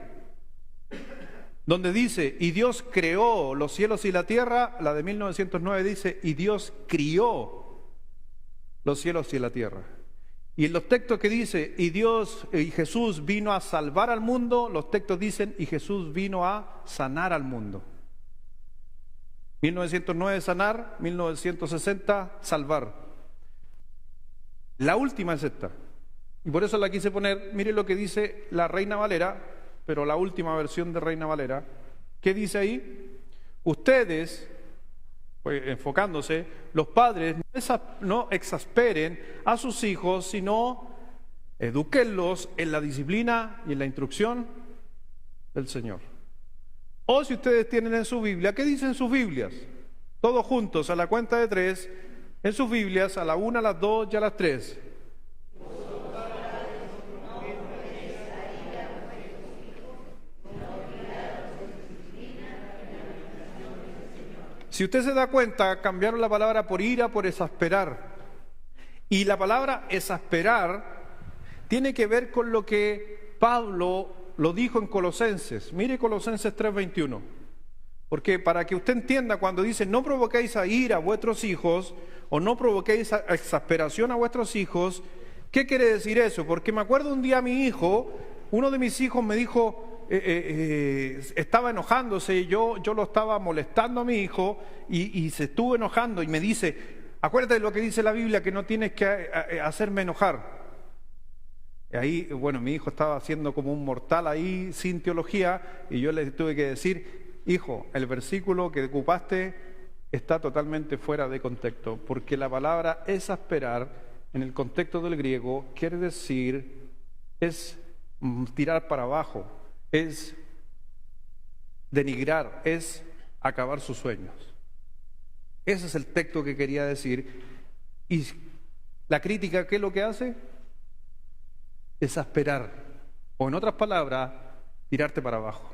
Donde dice, y Dios creó los cielos y la tierra, la de 1909 dice, y Dios crió los cielos y la tierra. Y en los textos que dice, y Jesús vino a salvar al mundo, los textos dicen, y Jesús vino a sanar al mundo. 1909 sanar, 1960 salvar. La última es esta. Y por eso la quise poner, mire lo que dice la Reina Valera, pero la última versión de Reina Valera. ¿Qué dice ahí? Ustedes, pues, enfocándose, los padres no exasperen a sus hijos, sino edúquenlos en la disciplina y en la instrucción del Señor. O si ustedes tienen en su Biblia, ¿qué dicen sus Biblias? Todos juntos, a la cuenta de 3, en sus Biblias, a la 1, a las 2 y a las 3. Si usted se da cuenta, cambiaron la palabra por ira por exasperar. Y la palabra exasperar tiene que ver con lo que Pablo lo dijo en Colosenses. Mire Colosenses 3:21. Porque para que usted entienda, cuando dice no provoquéis a ira a vuestros hijos o no provoquéis a exasperación a vuestros hijos, ¿qué quiere decir eso? Porque me acuerdo un día uno de mis hijos me dijo, estaba enojándose y yo lo estaba molestando a mi hijo y se estuvo enojando y me dice, acuérdate de lo que dice la Biblia, que no tienes que hacerme enojar. Y ahí, bueno, mi hijo estaba haciendo como un mortal ahí sin teología y yo le tuve que decir, hijo, el versículo que ocupaste está totalmente fuera de contexto, porque la palabra exasperar en el contexto del griego quiere decir, es tirar para abajo, es denigrar, es acabar sus sueños. Ese es el texto que quería decir. Y la crítica, ¿qué es lo que hace? Exasperar, o en otras palabras, tirarte para abajo.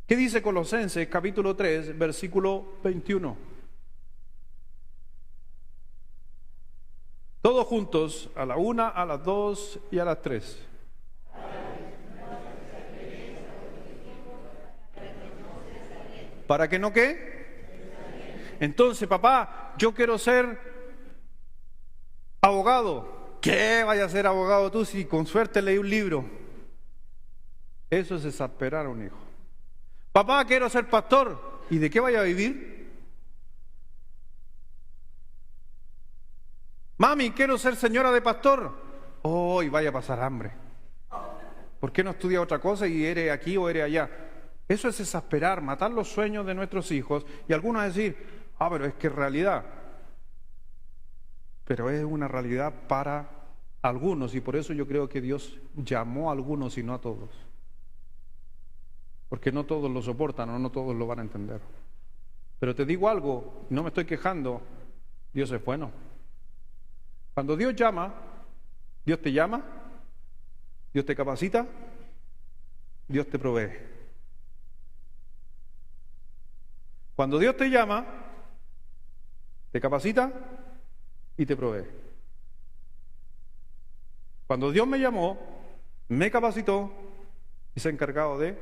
¿Qué dice Colosenses capítulo 3, versículo 21? Todos juntos, a la 1, a las 2 y a las 3. ¿Para que no qué? Entonces, papá, yo quiero ser abogado. ¿Qué vaya a ser abogado tú si con suerte leí un libro? Eso es exasperar a un hijo. Papá, quiero ser pastor. ¿Y de qué vaya a vivir? Mami, quiero ser señora de pastor. Hoy vaya a pasar hambre. ¿Por qué no estudia otra cosa y eres aquí o eres allá? Eso es exasperar, matar los sueños de nuestros hijos. Y algunos decir, pero es que es realidad. Pero es una realidad para algunos y por eso yo creo que Dios llamó a algunos y no a todos. Porque no todos lo soportan o no todos lo van a entender. Pero te digo algo, no me estoy quejando, Dios es bueno. Cuando Dios llama, Dios te llama, Dios te capacita, Dios te provee. Cuando Dios te llama, te capacita y te provee. Cuando Dios me llamó, me capacitó y se ha encargado de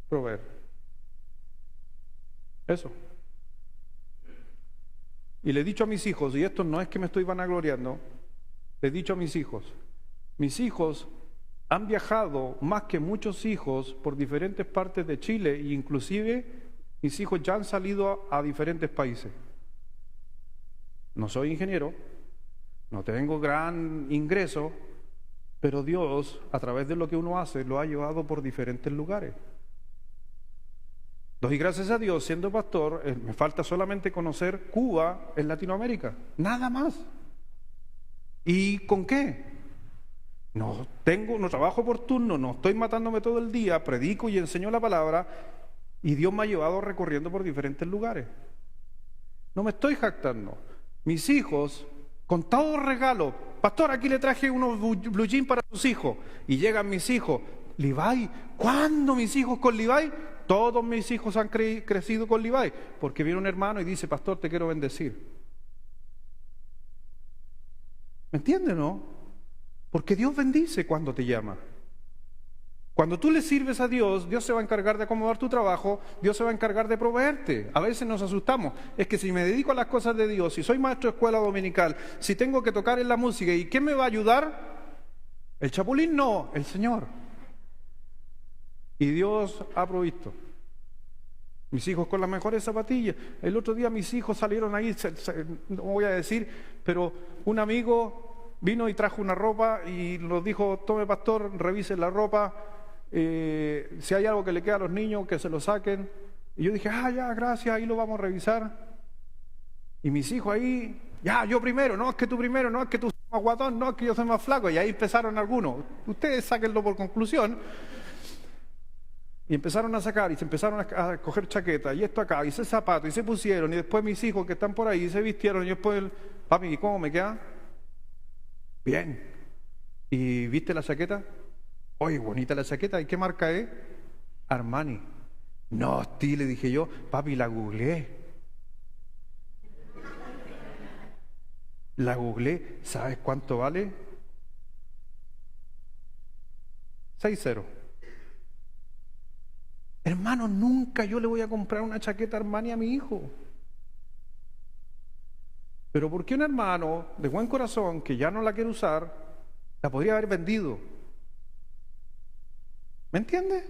proveer. Eso. Y le he dicho a mis hijos, y esto no es que me estoy vanagloriando, le he dicho a mis hijos han viajado más que muchos hijos por diferentes partes de Chile e inclusive mis hijos ya han salido a diferentes países. No soy ingeniero, no tengo gran ingreso, pero Dios, a través de lo que uno hace, lo ha llevado por diferentes lugares. Doy gracias a Dios, siendo pastor, me falta solamente conocer Cuba en Latinoamérica, nada más. ¿Y con qué? No trabajo por turno, no estoy matándome todo el día, predico y enseño la palabra, y Dios me ha llevado recorriendo por diferentes lugares. No me estoy jactando. Mis hijos, con todo regalo, pastor, aquí le traje unos blue jeans para sus hijos, y llegan mis hijos, Levi, ¿cuándo mis hijos con Levi? Todos mis hijos han crecido con Levi, porque viene un hermano y dice, pastor, te quiero bendecir. ¿Me entiendes, no? Porque Dios bendice cuando te llama. Cuando tú le sirves a Dios, Dios se va a encargar de acomodar tu trabajo, Dios se va a encargar de proveerte. A veces nos asustamos. Es que si me dedico a las cosas de Dios, si soy maestro de escuela dominical, si tengo que tocar en la música, ¿y quién me va a ayudar? ¿El chapulín? No, el Señor. Y Dios ha provisto. Mis hijos con las mejores zapatillas. El otro día mis hijos salieron ahí, no voy a decir, pero un amigo vino y trajo una ropa y nos dijo: tome, pastor, revise la ropa, si hay algo que le queda a los niños, que se lo saquen. Y yo dije: ya, gracias, ahí lo vamos a revisar. Y mis hijos ahí: ya, yo primero, no, es que tú primero, no, es que tú soy más guatón, no, es que yo soy más flaco. Y ahí empezaron algunos. Ustedes sáquenlo por conclusión. Y empezaron a sacar, y se empezaron a coger chaquetas, y esto acá, y ese zapato, y se pusieron, y después mis hijos que están por ahí se vistieron, y después, papi, ¿y cómo me queda? Bien. ¿Y viste la chaqueta? Oye, bonita la chaqueta, ¿y qué marca es? Armani. No, le dije yo, papi, la googleé. La googleé, ¿sabes cuánto vale? 6.0. Hermano, nunca yo le voy a comprar una chaqueta Armani a mi hijo. Pero ¿por qué un hermano de buen corazón que ya no la quiere usar, la podría haber vendido? ¿Me entiende?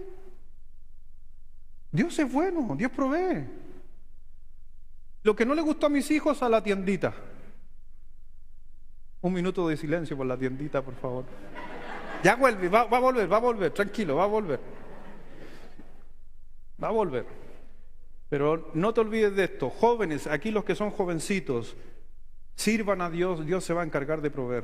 Dios es bueno, Dios provee. Lo que no le gustó a mis hijos, a la tiendita. Un minuto de silencio por la tiendita, por favor. Ya vuelve, va a volver, tranquilo, va a volver. Va a volver. Pero no te olvides de esto. Jóvenes, aquí los que son jovencitos, sirvan a Dios, Dios se va a encargar de proveer.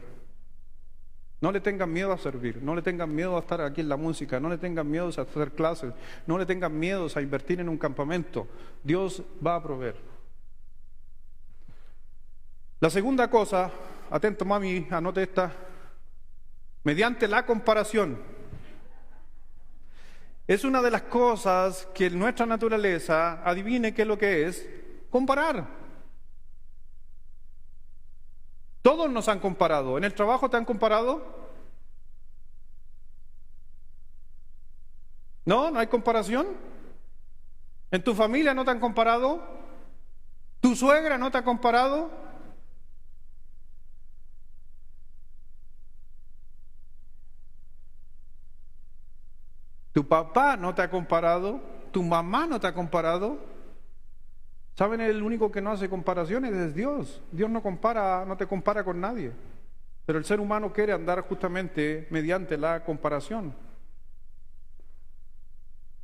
No le tengan miedo a servir, no le tengan miedo a estar aquí en la música, no le tengan miedo a hacer clases, no le tengan miedo a invertir en un campamento. Dios va a proveer. La segunda cosa, atento mami, anote esta, mediante la comparación. Es una de las cosas que nuestra naturaleza, adivine qué es lo que es, comparar. Todos nos han comparado. ¿En el trabajo te han comparado? ¿No? ¿No hay comparación? ¿En tu familia no te han comparado? ¿Tu suegra no te ha comparado? ¿Tu papá no te ha comparado? ¿Tu mamá no te ha comparado? ¿Saben? El único que no hace comparaciones es Dios. Dios no te compara con nadie. Pero el ser humano quiere andar justamente mediante la comparación.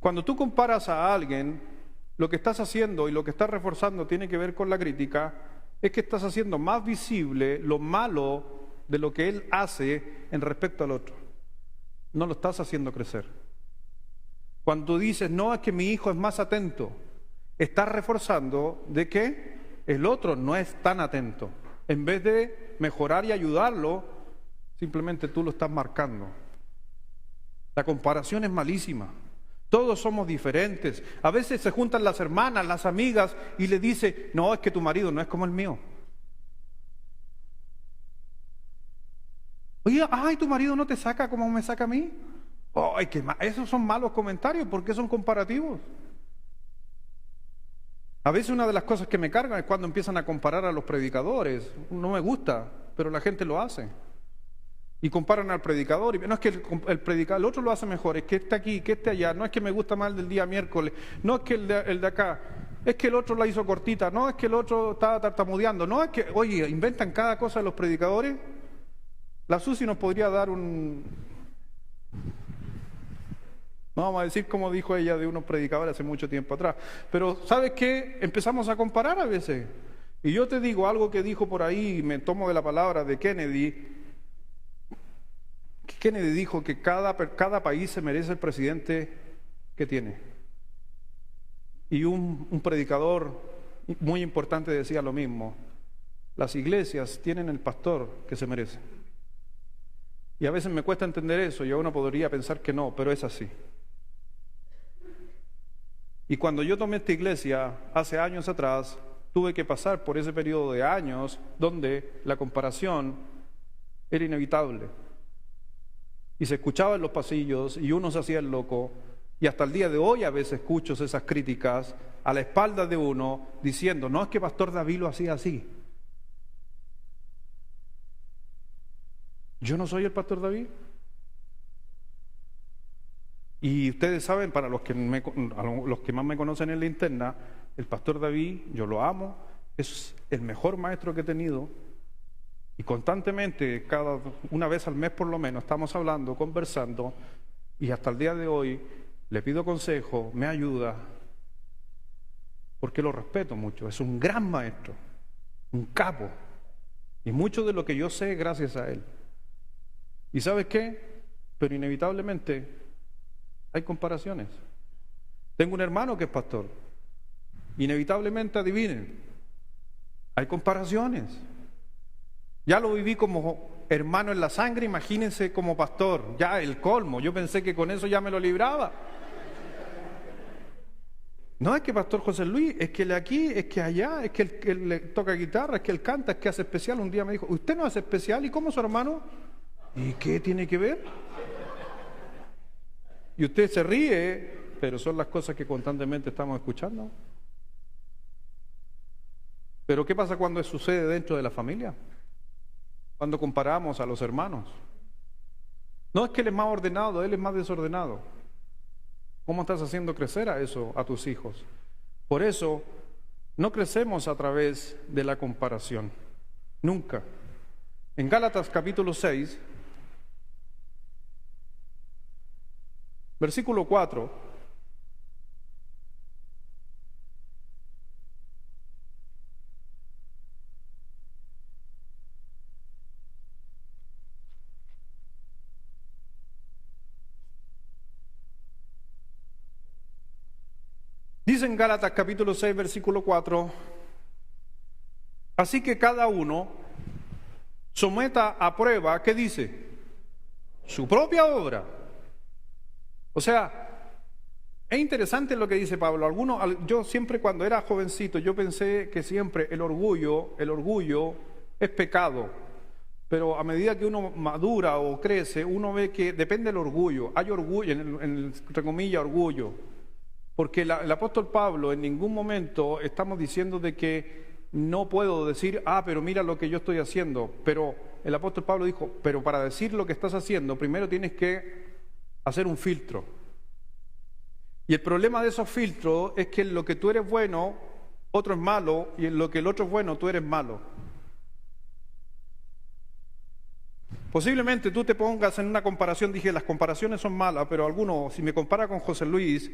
Cuando tú comparas a alguien, lo que estás haciendo y lo que estás reforzando tiene que ver con la crítica, es que estás haciendo más visible lo malo de lo que él hace en respecto al otro. No lo estás haciendo crecer. Cuando tú dices: no, es que mi hijo es más atento, estás reforzando de que el otro no es tan atento. En vez de mejorar y ayudarlo, simplemente tú lo estás marcando. La comparación es malísima. Todos somos diferentes. A veces se juntan las hermanas, las amigas, y le dice: no, es que tu marido no es como el mío. Oye, ay, tu marido no te saca como me saca a mí. Ay, esos son malos comentarios, porque son comparativos. A veces una de las cosas que me cargan es cuando empiezan a comparar a los predicadores. No me gusta, pero la gente lo hace. Y comparan al predicador, y no es que el otro lo hace mejor, es que este aquí, que este allá, no es que me gusta más el del día miércoles, no es que el de acá, es que el otro la hizo cortita, no es que el otro estaba tartamudeando, no es que, oye, inventan cada cosa de los predicadores. La Susi nos podría dar no vamos a decir como dijo ella de unos predicadores hace mucho tiempo atrás, pero ¿sabes qué? Empezamos a comparar a veces. Y yo te digo algo que dijo por ahí, y me tomo de la palabra de Kennedy. Kennedy dijo que cada país se merece el presidente que tiene. Y un predicador muy importante decía lo mismo: las iglesias tienen el pastor que se merece. Y a veces me cuesta entender eso, y uno podría pensar que no, pero es así. Y cuando yo tomé esta iglesia hace años atrás, tuve que pasar por ese periodo de años donde la comparación Era inevitable. Y se escuchaba en los pasillos y uno se hacía el loco. Y hasta el día de hoy a veces escucho esas críticas a la espalda de uno diciendo, no, es que Pastor David lo hacía así. Yo no soy el Pastor David. Y ustedes saben, para los que más me conocen en la interna, el Pastor David, yo lo amo, es el mejor maestro que he tenido. Y constantemente, una vez al mes por lo menos, estamos hablando, conversando, y hasta el día de hoy le pido consejo, me ayuda, porque lo respeto mucho. Es un gran maestro, un capo, y mucho de lo que yo sé es gracias a él. ¿Y sabes qué? Pero inevitablemente hay comparaciones. Tengo un hermano que es pastor. Inevitablemente, adivinen, hay comparaciones. Ya lo viví como hermano en la sangre, imagínense como pastor, ya el colmo. Yo pensé que con eso ya me lo libraba. No es que Pastor José Luis, es que él aquí, es que allá, es que él le toca guitarra, es que él canta, es que hace especial. Un día me dijo, ¿usted no hace especial? ¿Y cómo su hermano? ¿Y qué tiene que ver? Y usted se ríe, pero son las cosas que constantemente estamos escuchando. Pero ¿qué pasa cuando sucede dentro de la familia? Cuando comparamos a los hermanos. No es que él es más ordenado, él es más desordenado. ¿Cómo estás haciendo crecer a eso, a tus hijos? Por eso, no crecemos a través de la comparación. Nunca. En Gálatas capítulo 6, versículo 4, dice en Gálatas capítulo 6, versículo 4, así que cada uno someta a prueba, ¿qué dice? Su propia obra. O sea, es interesante lo que dice Pablo. Yo siempre cuando era jovencito, yo pensé que siempre el orgullo es pecado. Pero a medida que uno madura o crece, uno ve que depende del orgullo. Hay orgullo, entre comillas, orgullo. Porque el apóstol Pablo en ningún momento estamos diciendo de que no puedo decir, pero mira lo que yo estoy haciendo. Pero el apóstol Pablo dijo, pero para decir lo que estás haciendo, primero tienes que hacer un filtro. Y el problema de esos filtros es que en lo que tú eres bueno, otro es malo, y en lo que el otro es bueno, tú eres malo. Posiblemente tú te pongas en una comparación, dije, las comparaciones son malas, pero algunos, si me compara con José Luis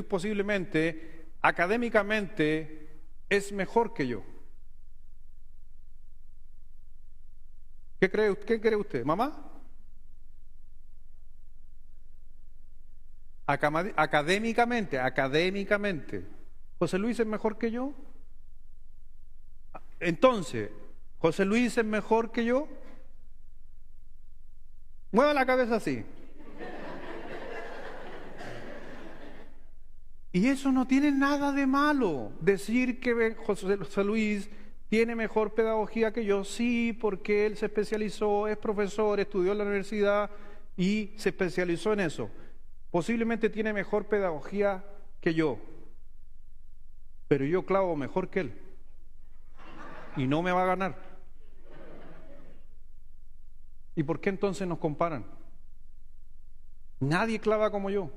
posiblemente, académicamente, es mejor que yo. ¿Qué cree usted, mamá? Académicamente, ¿José Luis es mejor que yo? Entonces, ¿José Luis es mejor que yo? Mueva la cabeza así. Y eso no tiene nada de malo. Decir que José Luis tiene mejor pedagogía que yo, sí, porque él se especializó, es profesor, estudió en la universidad y se especializó en eso. Posiblemente tiene mejor pedagogía que yo, pero yo clavo mejor que él y no me va a ganar. ¿Y por qué entonces nos comparan? Nadie clava como yo.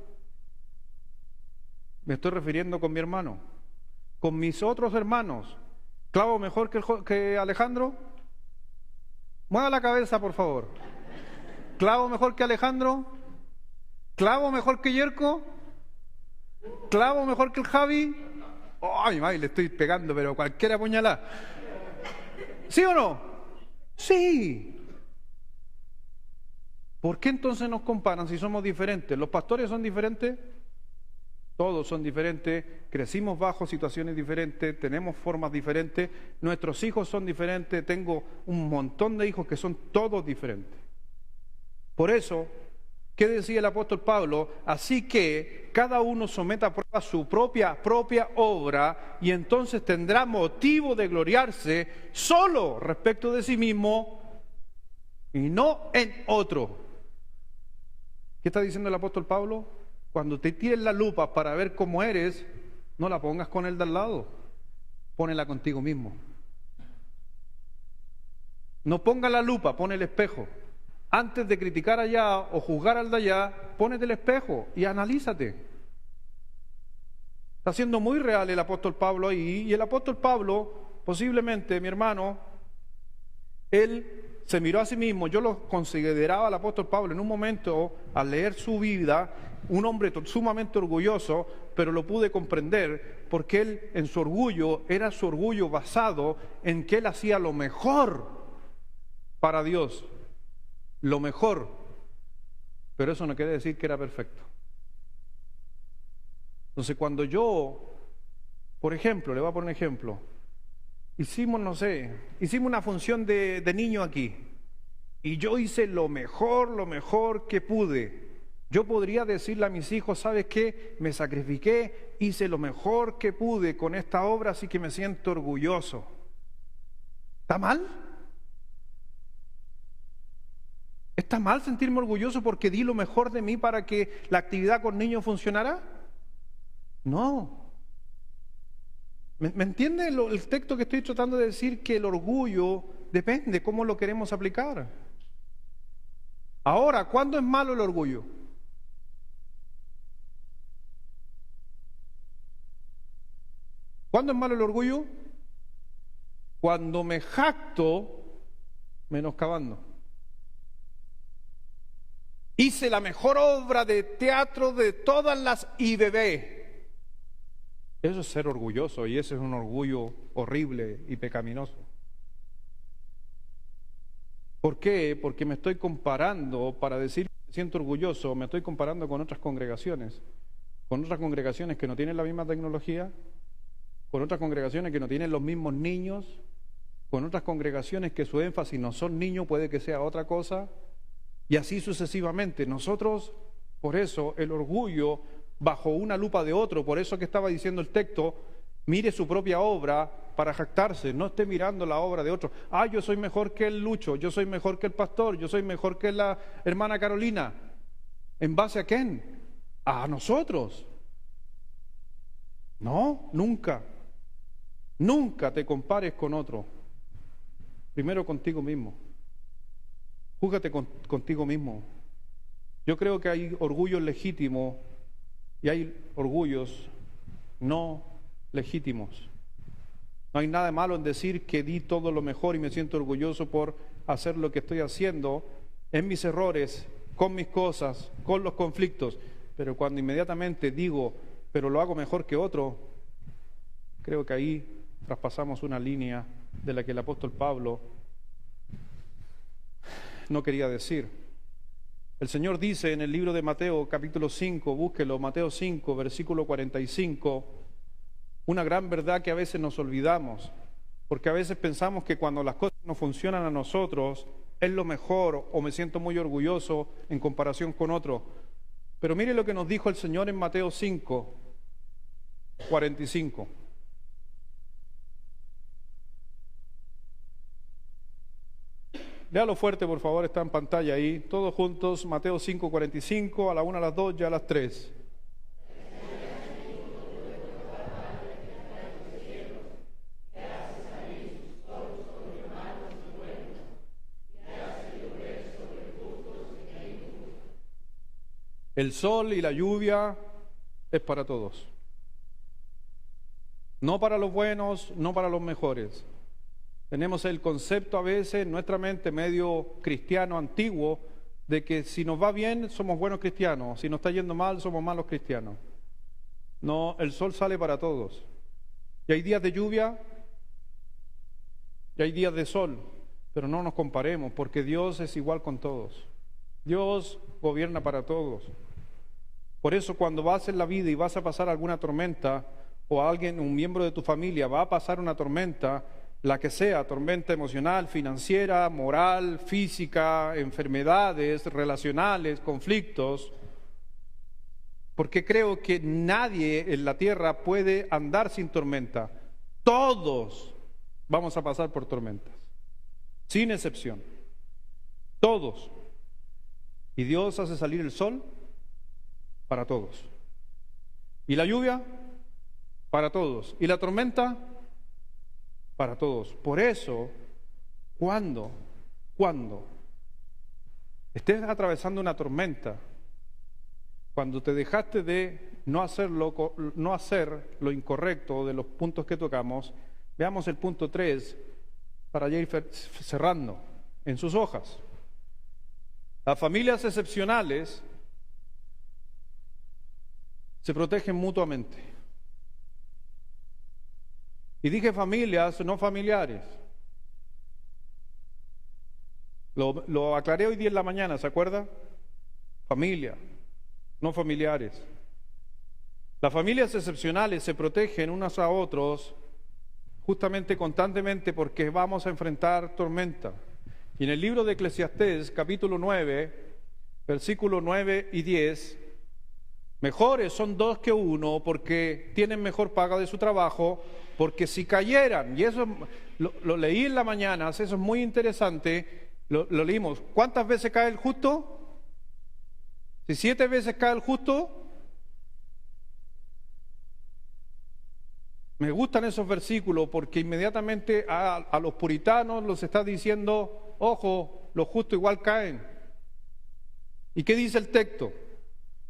Me estoy refiriendo con mi hermano. Con mis otros hermanos, ¿clavo mejor que Alejandro? Mueva la cabeza, por favor. ¿Clavo mejor que Alejandro? ¿Clavo mejor que Yerko? ¿Clavo mejor que el Javi? ¡Ay, madre, le estoy pegando, pero cualquiera puñalada! ¿Sí o no? ¡Sí! ¿Por qué entonces nos comparan si somos diferentes? ¿Los pastores son diferentes? Todos son diferentes, crecimos bajo situaciones diferentes, tenemos formas diferentes, nuestros hijos son diferentes, tengo un montón de hijos que son todos diferentes. Por eso, ¿qué decía el apóstol Pablo? Así que cada uno someta a prueba su propia obra y entonces tendrá motivo de gloriarse solo respecto de sí mismo y no en otro. ¿Qué está diciendo el apóstol Pablo? Cuando te tires la lupa para ver cómo eres, no la pongas con el de al lado, pónela contigo mismo. No ponga la lupa, pone el espejo. Antes de criticar allá o juzgar al de allá, pónete el espejo y analízate. Está siendo muy real el apóstol Pablo ahí, y el apóstol Pablo, posiblemente, mi hermano, él se miró a sí mismo. Yo lo consideraba al apóstol Pablo en un momento, al leer su vida, un hombre sumamente orgulloso, pero lo pude comprender porque él, en su orgullo, era su orgullo basado en que él hacía lo mejor para Dios, lo mejor, pero eso no quiere decir que era perfecto. Entonces, cuando yo, por ejemplo, le voy a poner un ejemplo, hicimos una función de niño aquí, y yo hice lo mejor que pude. Yo podría decirle a mis hijos, ¿sabes qué? Me sacrifiqué, hice lo mejor que pude con esta obra, así que me siento orgulloso. ¿Está mal? ¿Está mal sentirme orgulloso porque di lo mejor de mí para que la actividad con niños funcionara? No. ¿Me entiende el texto que estoy tratando de decir? Que el orgullo depende cómo lo queremos aplicar. Ahora, ¿cuándo es malo el orgullo? ¿Cuándo es malo el orgullo? Cuando me jacto menoscabando. Hice la mejor obra de teatro de todas las IBB. Eso es ser orgulloso, y ese es un orgullo horrible y pecaminoso. ¿Por qué? Porque me estoy comparando, para decir que me siento orgulloso, me estoy comparando con otras congregaciones que no tienen la misma tecnología, con otras congregaciones que no tienen los mismos niños, con otras congregaciones que su énfasis no son niños, puede que sea otra cosa, y así sucesivamente. Nosotros, por eso, el orgullo bajo una lupa de otro, por eso que estaba diciendo el texto, mire su propia obra para jactarse, no esté mirando la obra de otro. Yo soy mejor que el Lucho, yo soy mejor que el pastor, yo soy mejor que la hermana Carolina. ¿En base a quién? A nosotros. No, nunca. Nunca te compares con otro. Primero contigo mismo. Júzgate contigo mismo. Yo creo que hay orgullos legítimos y hay orgullos no legítimos. No hay nada de malo en decir que di todo lo mejor y me siento orgulloso por hacer lo que estoy haciendo, en mis errores, con mis cosas, con los conflictos. Pero cuando inmediatamente digo, pero lo hago mejor que otro, creo que ahí traspasamos una línea de la que el apóstol Pablo no quería decir. El Señor dice en el libro de Mateo, capítulo 5, búsquelo, Mateo 5, versículo 45, una gran verdad que a veces nos olvidamos, porque a veces pensamos que cuando las cosas no funcionan a nosotros, es lo mejor o me siento muy orgulloso en comparación con otro. Pero mire lo que nos dijo el Señor en Mateo 5, 45. Léalo fuerte, por favor, está en pantalla ahí. Todos juntos, Mateo 5, 45, a la 1, a las 2 y a las 3. El sol y la lluvia es para todos. No para los buenos, no para los mejores. Tenemos el concepto a veces en nuestra mente medio cristiano antiguo de que si nos va bien somos buenos cristianos, si nos está yendo mal somos malos cristianos. No, el sol sale para todos. Y hay días de lluvia y hay días de sol, pero no nos comparemos porque Dios es igual con todos. Dios gobierna para todos. Por eso cuando vas en la vida y vas a pasar alguna tormenta, o alguien, un miembro de tu familia va a pasar una tormenta, la que sea, tormenta emocional, financiera, moral, física, enfermedades relacionales, conflictos, porque creo que nadie en la tierra puede andar sin tormenta. Todos vamos a pasar por tormentas, sin excepción. Todos. Y Dios hace salir el sol para todos. Y la lluvia para todos. Y la tormenta para todos. Por eso, cuando estés atravesando una tormenta, cuando te dejaste de no hacer lo incorrecto de los puntos que tocamos, veamos el punto 3 para ya ir cerrando en sus hojas. Las familias excepcionales se protegen mutuamente. Y dije familias, no familiares. Lo aclaré hoy día en la mañana, ¿se acuerda? Familia, no familiares. Las familias excepcionales se protegen unos a otros justamente constantemente porque vamos a enfrentar tormenta. Y en el libro de Eclesiastés, capítulo 9, versículos 9 y 10, mejores son dos que uno porque tienen mejor paga de su trabajo, porque si cayeran, y eso lo leí en la mañana, eso es muy interesante, lo leímos. ¿Cuántas veces cae el justo? Si 7 veces cae el justo. Me gustan esos versículos porque inmediatamente a los puritanos los está diciendo, ojo, los justos igual caen. ¿Y qué dice el texto?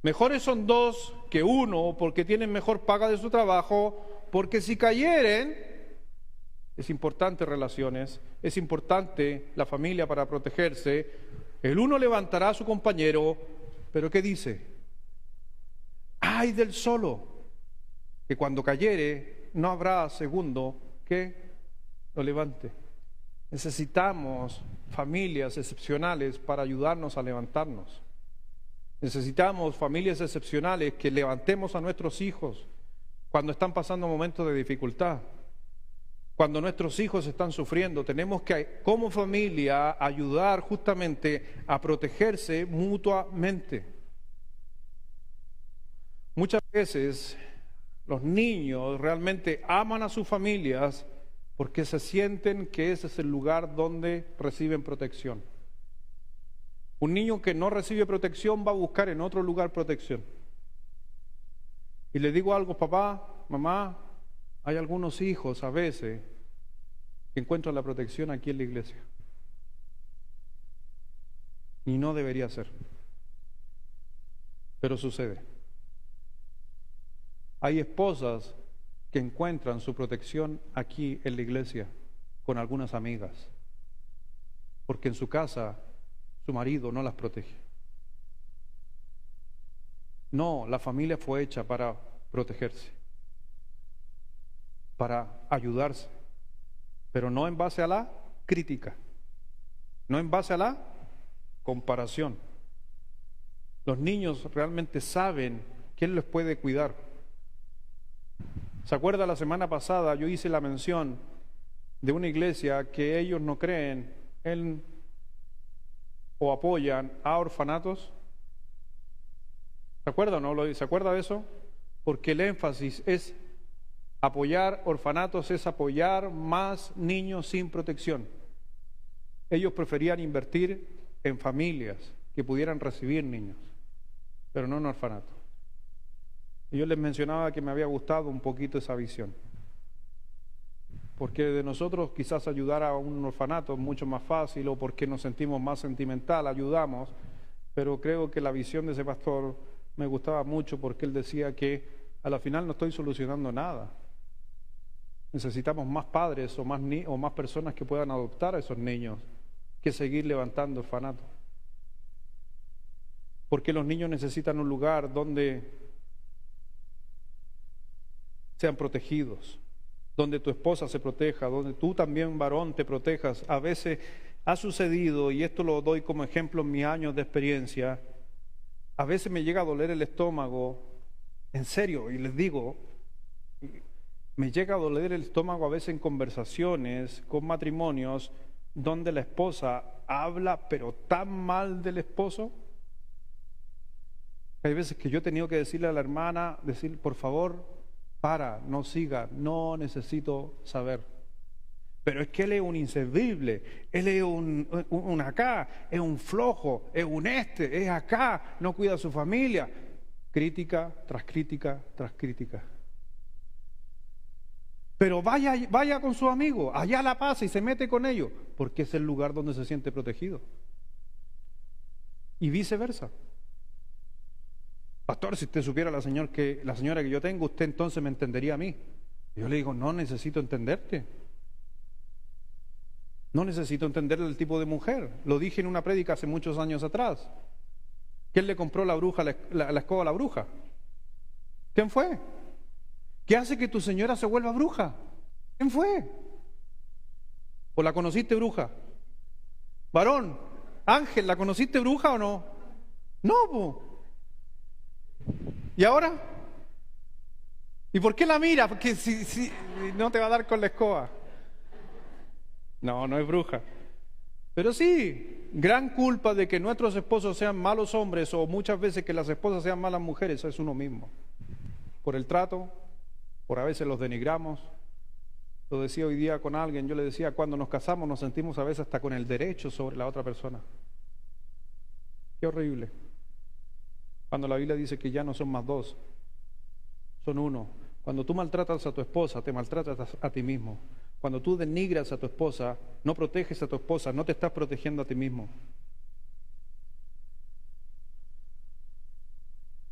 Mejores son dos que uno porque tienen mejor paga de su trabajo, porque si cayeren, es importante relaciones, es importante la familia para protegerse, el uno levantará a su compañero, pero ¿qué dice? ¡Ay del solo! Que cuando cayere no habrá segundo que lo levante. Necesitamos familias excepcionales para ayudarnos a levantarnos. Necesitamos familias excepcionales que levantemos a nuestros hijos cuando están pasando momentos de dificultad. Cuando nuestros hijos están sufriendo, tenemos que, como familia, ayudar justamente a protegerse mutuamente. Muchas veces los niños realmente aman a sus familias porque se sienten que ese es el lugar donde reciben protección. Un niño que no recibe protección va a buscar en otro lugar protección. Y le digo algo, papá, mamá, hay algunos hijos a veces que encuentran la protección aquí en la iglesia. Y no debería ser. Pero sucede. Hay esposas que encuentran su protección aquí en la iglesia con algunas amigas, porque en su casa su marido no las protege. No, la familia fue hecha para protegerse, para ayudarse, pero no en base a la crítica, no en base a la comparación. Los niños realmente saben quién les puede cuidar. ¿Se acuerda la semana pasada? Yo hice la mención de una iglesia que ellos no creen en o apoyan a orfanatos. ¿Se acuerda o no? ¿Se acuerda de eso? Porque el énfasis es apoyar orfanatos, es apoyar más niños sin protección. Ellos preferían invertir en familias que pudieran recibir niños, pero no en orfanatos. Y yo les mencionaba que me había gustado un poquito esa visión. Porque de nosotros quizás ayudar a un orfanato es mucho más fácil, o porque nos sentimos más sentimental, ayudamos, pero creo que la visión de ese pastor me gustaba mucho porque él decía que a la final no estoy solucionando nada. Necesitamos más padres o más personas que puedan adoptar a esos niños que seguir levantando orfanatos. Porque los niños necesitan un lugar donde sean protegidos, donde tu esposa se proteja, donde tú también, varón, te protejas. A veces ha sucedido, y esto lo doy como ejemplo en mis años de experiencia, a veces me llega a doler el estómago, en serio, y les digo, me llega a doler el estómago a veces en conversaciones con matrimonios donde la esposa habla pero tan mal del esposo. Hay veces que yo he tenido que decirle a la hermana, por favor, no siga, no necesito saber. Pero es que él es un inservible, él es un acá, es un flojo, es un es acá, no cuida a su familia. Crítica tras crítica tras crítica. Pero vaya con sus amigos, allá la pasa y se mete con ellos, porque es el lugar donde se siente protegido. Y viceversa. Pastor, si usted supiera la señora que yo tengo, usted entonces me entendería a mí. Yo le digo, no necesito entenderte. No necesito entender el tipo de mujer. Lo dije en una prédica hace muchos años atrás. ¿Quién le compró la escoba a la bruja? ¿Quién fue? ¿Qué hace que tu señora se vuelva bruja? ¿Quién fue? ¿O la conociste bruja? Varón, Ángel, ¿la conociste bruja o no? No, po. ¿Y ahora? ¿Y por qué la mira? Porque si no te va a dar con la escoba. No, no es bruja. Pero sí, gran culpa de que nuestros esposos sean malos hombres o muchas veces que las esposas sean malas mujeres es uno mismo. Por el trato, por a veces los denigramos. Lo decía hoy día con alguien, yo le decía, cuando nos casamos nos sentimos a veces hasta con el derecho sobre la otra persona. Qué horrible. Cuando la Biblia dice que ya no son más dos, son uno. Cuando tú maltratas a tu esposa, te maltratas a ti mismo. Cuando tú denigras a tu esposa, no proteges a tu esposa, no te estás protegiendo a ti mismo.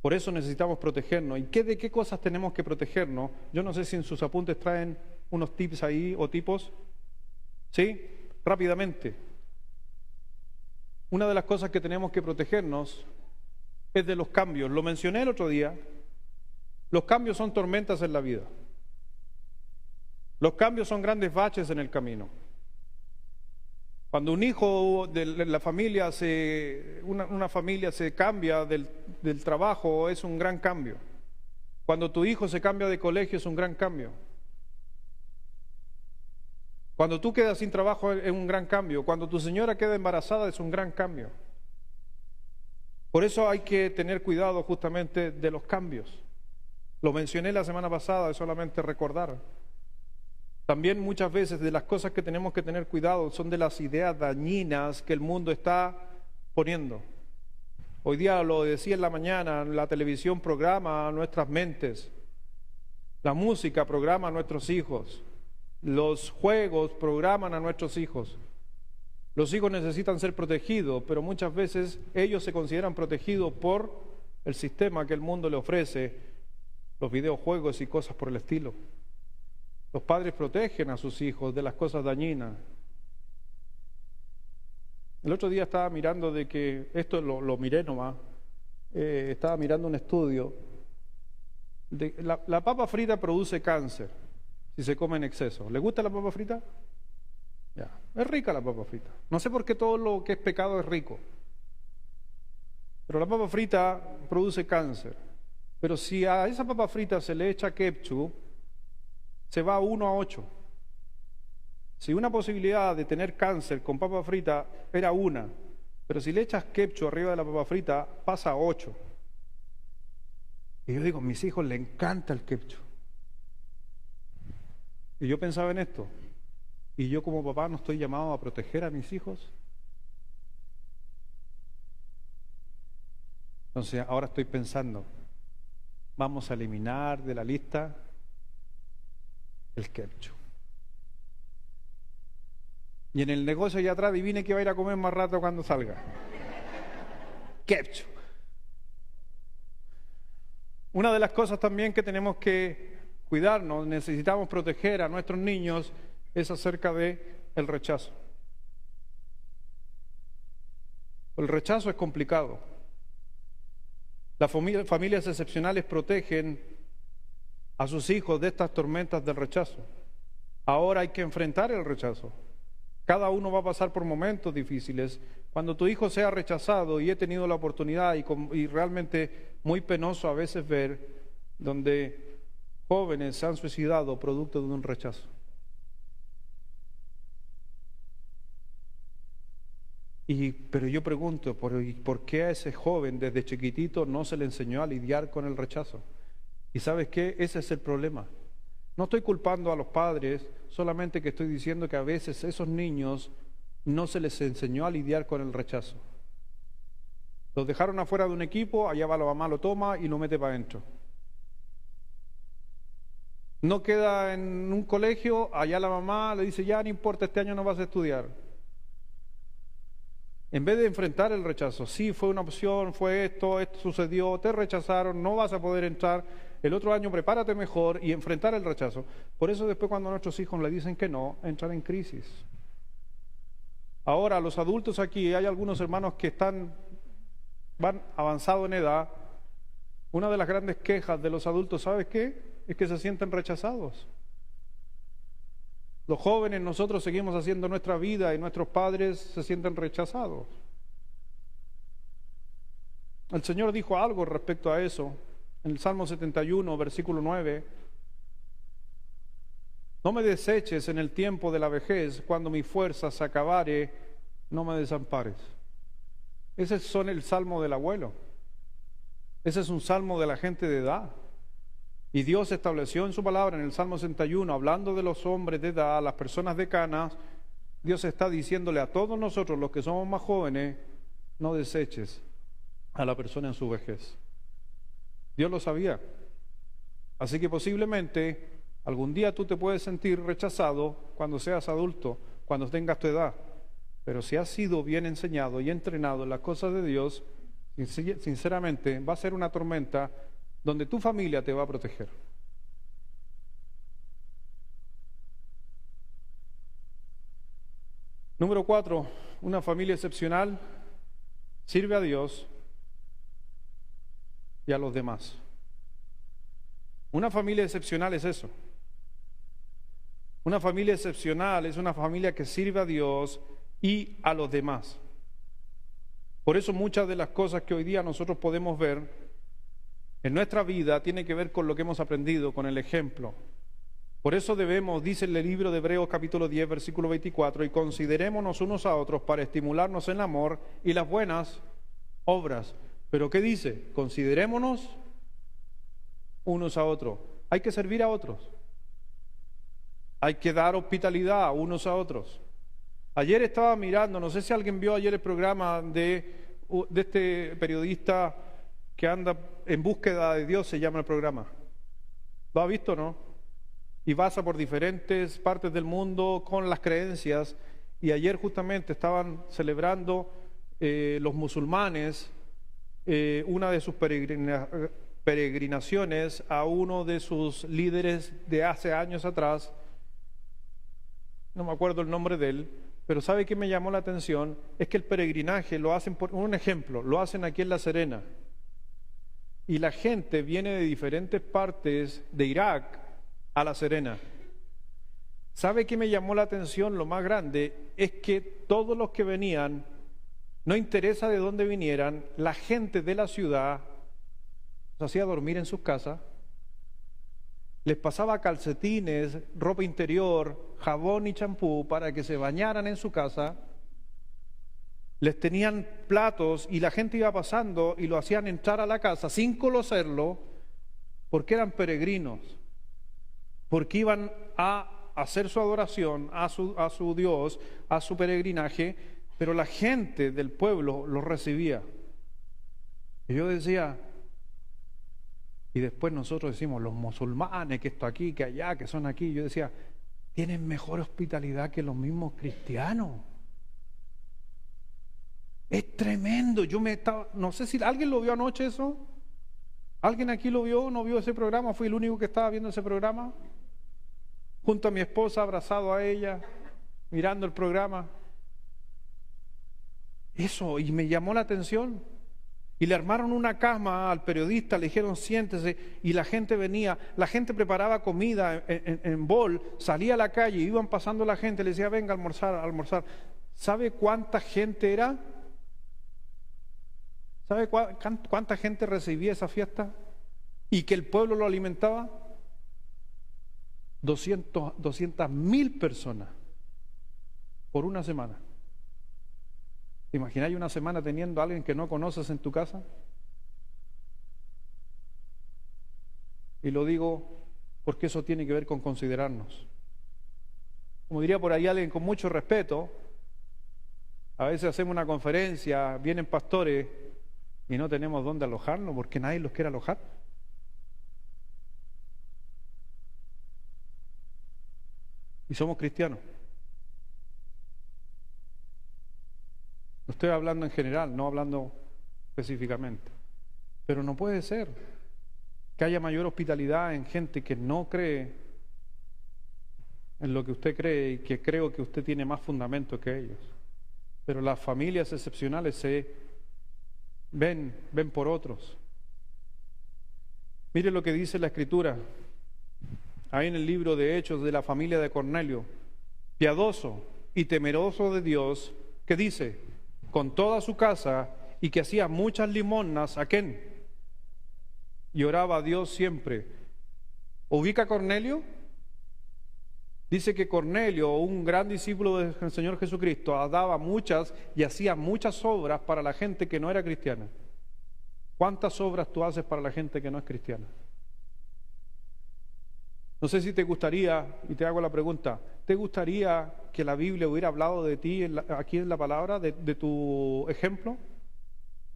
Por eso necesitamos protegernos. ¿Y de qué cosas tenemos que protegernos? Yo no sé si en sus apuntes traen unos tips ahí o tipos. ¿Sí? Rápidamente. Una de las cosas que tenemos que protegernos es de los cambios. Lo mencioné el otro día. Los cambios son tormentas en la vida. Los cambios son grandes baches en el camino. Cuando un hijo de la familia una familia se cambia del trabajo, es un gran cambio. Cuando tu hijo se cambia de colegio, es un gran cambio. Cuando tú quedas sin trabajo, es un gran cambio. Cuando tu señora queda embarazada, es un gran cambio. Por eso hay que tener cuidado justamente de los cambios. Lo mencioné la semana pasada, es solamente recordar. También muchas veces de las cosas que tenemos que tener cuidado son de las ideas dañinas que el mundo está poniendo. Hoy día lo decía en la mañana, la televisión programa nuestras mentes, la música programa a nuestros hijos, los juegos programan a nuestros hijos. Los hijos necesitan ser protegidos, pero muchas veces ellos se consideran protegidos por el sistema que el mundo le ofrece, los videojuegos y cosas por el estilo. Los padres protegen a sus hijos de las cosas dañinas. El otro día estaba mirando de que, esto lo miré nomás, estaba mirando un estudio, la papa frita produce cáncer si se come en exceso. ¿Le gusta la papa frita? Ya, es rica la papa frita. No sé por qué todo lo que es pecado es rico. Pero la papa frita produce cáncer. Pero si a esa papa frita se le echa ketchup, se va 1-8. Si una posibilidad de tener cáncer con papa frita era 1, pero si le echas ketchup arriba de la papa frita, pasa a 8. Y yo digo, a mis hijos les encanta el ketchup. Y yo pensaba en esto. Y yo como papá no estoy llamado a proteger a mis hijos. Entonces ahora estoy pensando, vamos a eliminar de la lista el ketchup. Y en el negocio allá atrás, adivine que va a ir a comer más rato cuando salga. Ketchup. Una de las cosas también que tenemos que cuidarnos, necesitamos proteger a nuestros niños, es acerca de el rechazo. El rechazo es complicado. Las familias excepcionales protegen a sus hijos de estas tormentas del rechazo. Ahora hay que enfrentar el rechazo. Cada uno va a pasar por momentos difíciles. Cuando tu hijo sea rechazado, y he tenido la oportunidad y realmente muy penoso a veces ver donde jóvenes se han suicidado producto de un rechazo. Pero yo pregunto, ¿por qué a ese joven desde chiquitito no se le enseñó a lidiar con el rechazo? ¿Y sabes qué? Ese es el problema. No estoy culpando a los padres, solamente que estoy diciendo que a veces a esos niños no se les enseñó a lidiar con el rechazo. Los dejaron afuera de un equipo, allá va la mamá, lo toma y lo mete para adentro. No queda en un colegio, allá la mamá le dice, ya no importa, este año no vas a estudiar. En vez de enfrentar el rechazo, sí, fue una opción, fue esto sucedió, te rechazaron, no vas a poder entrar, el otro año prepárate mejor y enfrentar el rechazo. Por eso después cuando a nuestros hijos le dicen que no, entran en crisis. Ahora, los adultos aquí, hay algunos hermanos que van avanzados en edad. Una de las grandes quejas de los adultos, ¿sabes qué? Es que se sienten rechazados. Los jóvenes, nosotros seguimos haciendo nuestra vida y nuestros padres se sienten rechazados. El Señor dijo algo respecto a eso en el Salmo 71, versículo 9. No me deseches en el tiempo de la vejez, cuando mi fuerza se acabare, no me desampares. Ese es el salmo del abuelo. Ese es un salmo de la gente de edad. Y Dios estableció en su palabra en el Salmo 61, hablando de los hombres de edad, las personas decanas, Dios está diciéndole a todos nosotros, los que somos más jóvenes, no deseches a la persona en su vejez. Dios lo sabía. Así que posiblemente algún día tú te puedes sentir rechazado cuando seas adulto, cuando tengas tu edad. Pero si has sido bien enseñado y entrenado en las cosas de Dios, sinceramente va a ser una tormenta donde tu familia te va a proteger. Número 4, una familia excepcional sirve a Dios y a los demás. Una familia excepcional es eso. Una familia excepcional es una familia que sirve a Dios y a los demás. Por eso muchas de las cosas que hoy día nosotros podemos ver en nuestra vida tiene que ver con lo que hemos aprendido, con el ejemplo. Por eso debemos, dice el libro de Hebreos capítulo 10, versículo 24, y considerémonos unos a otros para estimularnos en el amor y las buenas obras. ¿Pero qué dice? Considerémonos unos a otros. Hay que servir a otros. Hay que dar hospitalidad unos a otros. Ayer estaba mirando, no sé si alguien vio ayer el programa de este periodista que anda en búsqueda de Dios, se llama el programa. ¿Lo ha visto, no? Y pasa por diferentes partes del mundo con las creencias. Y ayer justamente estaban celebrando los musulmanes una de sus peregrinaciones a uno de sus líderes de hace años atrás. No me acuerdo el nombre de él, pero ¿sabe qué me llamó la atención? Es que el peregrinaje lo hacen, por un ejemplo, lo hacen aquí en La Serena. Y la gente viene de diferentes partes de Irak a La Serena. ¿Sabe qué me llamó la atención? Lo más grande es que todos los que venían, no interesa de dónde vinieran, la gente de la ciudad los hacía dormir en sus casas, les pasaba calcetines, ropa interior, jabón y champú para que se bañaran en su casa. Les tenían platos y la gente iba pasando y lo hacían entrar a la casa sin conocerlo, porque eran peregrinos, porque iban a hacer su adoración a su Dios, a su peregrinaje, pero la gente del pueblo los recibía. Y yo decía, y después nosotros decimos, los musulmanes, que esto aquí, que allá, que son aquí. Yo decía, tienen mejor hospitalidad que los mismos cristianos. Es tremendo. No sé si alguien lo vio anoche eso. ¿Alguien aquí lo vio? ¿No vio ese programa? Fui el único que estaba viendo ese programa. Junto a mi esposa, abrazado a ella, mirando el programa. Eso, y me llamó la atención. Y le armaron una cama al periodista, le dijeron siéntese, y la gente venía, la gente preparaba comida en bol, salía a la calle, iban pasando la gente, le decía venga a almorzar, a almorzar. ¿Sabe cuánta gente era? ¿Sabe cuánta gente recibía esa fiesta? ¿Y que el pueblo lo alimentaba? 200.000 personas por una semana. ¿Te imaginas una semana teniendo a alguien que no conoces en tu casa? Y lo digo porque eso tiene que ver con considerarnos. Como diría por ahí alguien con mucho respeto, a veces hacemos una conferencia, vienen pastores y no tenemos dónde alojarnos porque nadie los quiere alojar. Y somos cristianos. No estoy hablando en general, no hablando específicamente. Pero no puede ser que haya mayor hospitalidad en gente que no cree en lo que usted cree y que creo que usted tiene más fundamento que ellos. Pero las familias excepcionales se ven por otros. Mire lo que dice la Escritura, ahí en el libro de Hechos de la familia de Cornelio, piadoso y temeroso de Dios, que dice, con toda su casa, y que hacía muchas limosnas, ¿a quién? Y oraba a Dios siempre. ¿Ubica a Cornelio? Dice que Cornelio, un gran discípulo del Señor Jesucristo, daba muchas y hacía muchas obras para la gente que no era cristiana. ¿Cuántas obras tú haces para la gente que no es cristiana? No sé si te gustaría, y te hago la pregunta, ¿te gustaría que la Biblia hubiera hablado de ti aquí en la palabra, de tu ejemplo?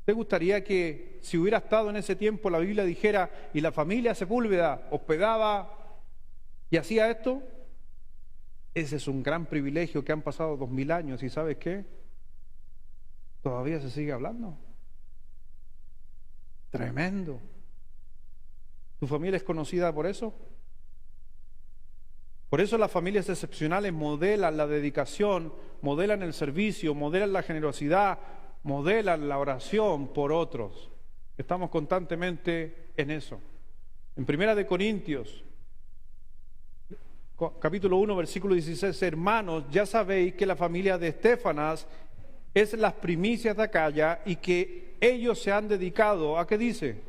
¿Te gustaría que si hubiera estado en ese tiempo la Biblia dijera, y la familia Sepúlveda hospedaba y hacía esto? Ese es un gran privilegio que han pasado 2000 años y ¿sabes qué? Todavía se sigue hablando. Tremendo. ¿Tu familia es conocida por eso? Por eso las familias excepcionales modelan la dedicación, modelan el servicio, modelan la generosidad, modelan la oración por otros. Estamos constantemente en eso. En 1 Corintios, capítulo 1, versículo 16, hermanos, ya sabéis que la familia de Estéfanas es las primicias de Acaya y que ellos se han dedicado, ¿a qué dice?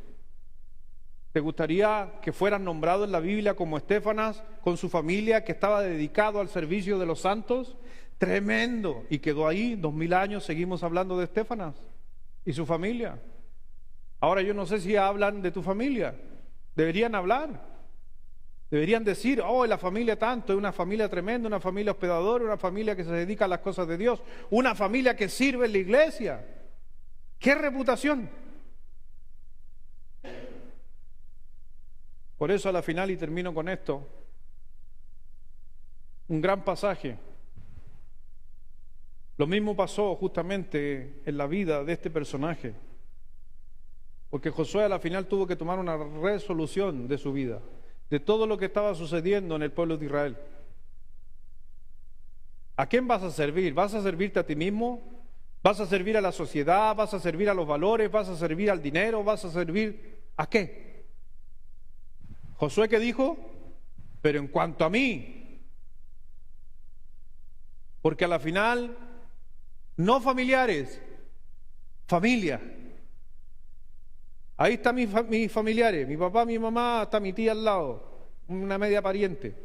¿Te gustaría que fueran nombrados en la Biblia como Estéfanas con su familia que estaba dedicado al servicio de los santos? Tremendo. Y quedó ahí 2000 años, seguimos hablando de Estéfanas y su familia. Ahora yo no sé si hablan de tu familia. Deberían hablar. Deberían decir, oh, la familia tanto, es una familia tremenda, una familia hospedadora, una familia que se dedica a las cosas de Dios, una familia que sirve en la iglesia. ¡Qué reputación! Por eso a la final, y termino con esto, un gran pasaje. Lo mismo pasó justamente en la vida de este personaje, porque Josué a la final tuvo que tomar una resolución de su vida, de todo lo que estaba sucediendo en el pueblo de Israel. ¿A quién vas a servir? ¿Vas a servirte a ti mismo? ¿Vas a servir a la sociedad? ¿Vas a servir a los valores? ¿Vas a servir al dinero? ¿Vas a servir a qué? Josué, ¿qué dijo? Pero en cuanto a mí, porque a la final, no familiares, familia. Ahí están mis familiares, mi papá, mi mamá, hasta mi tía al lado, una media pariente,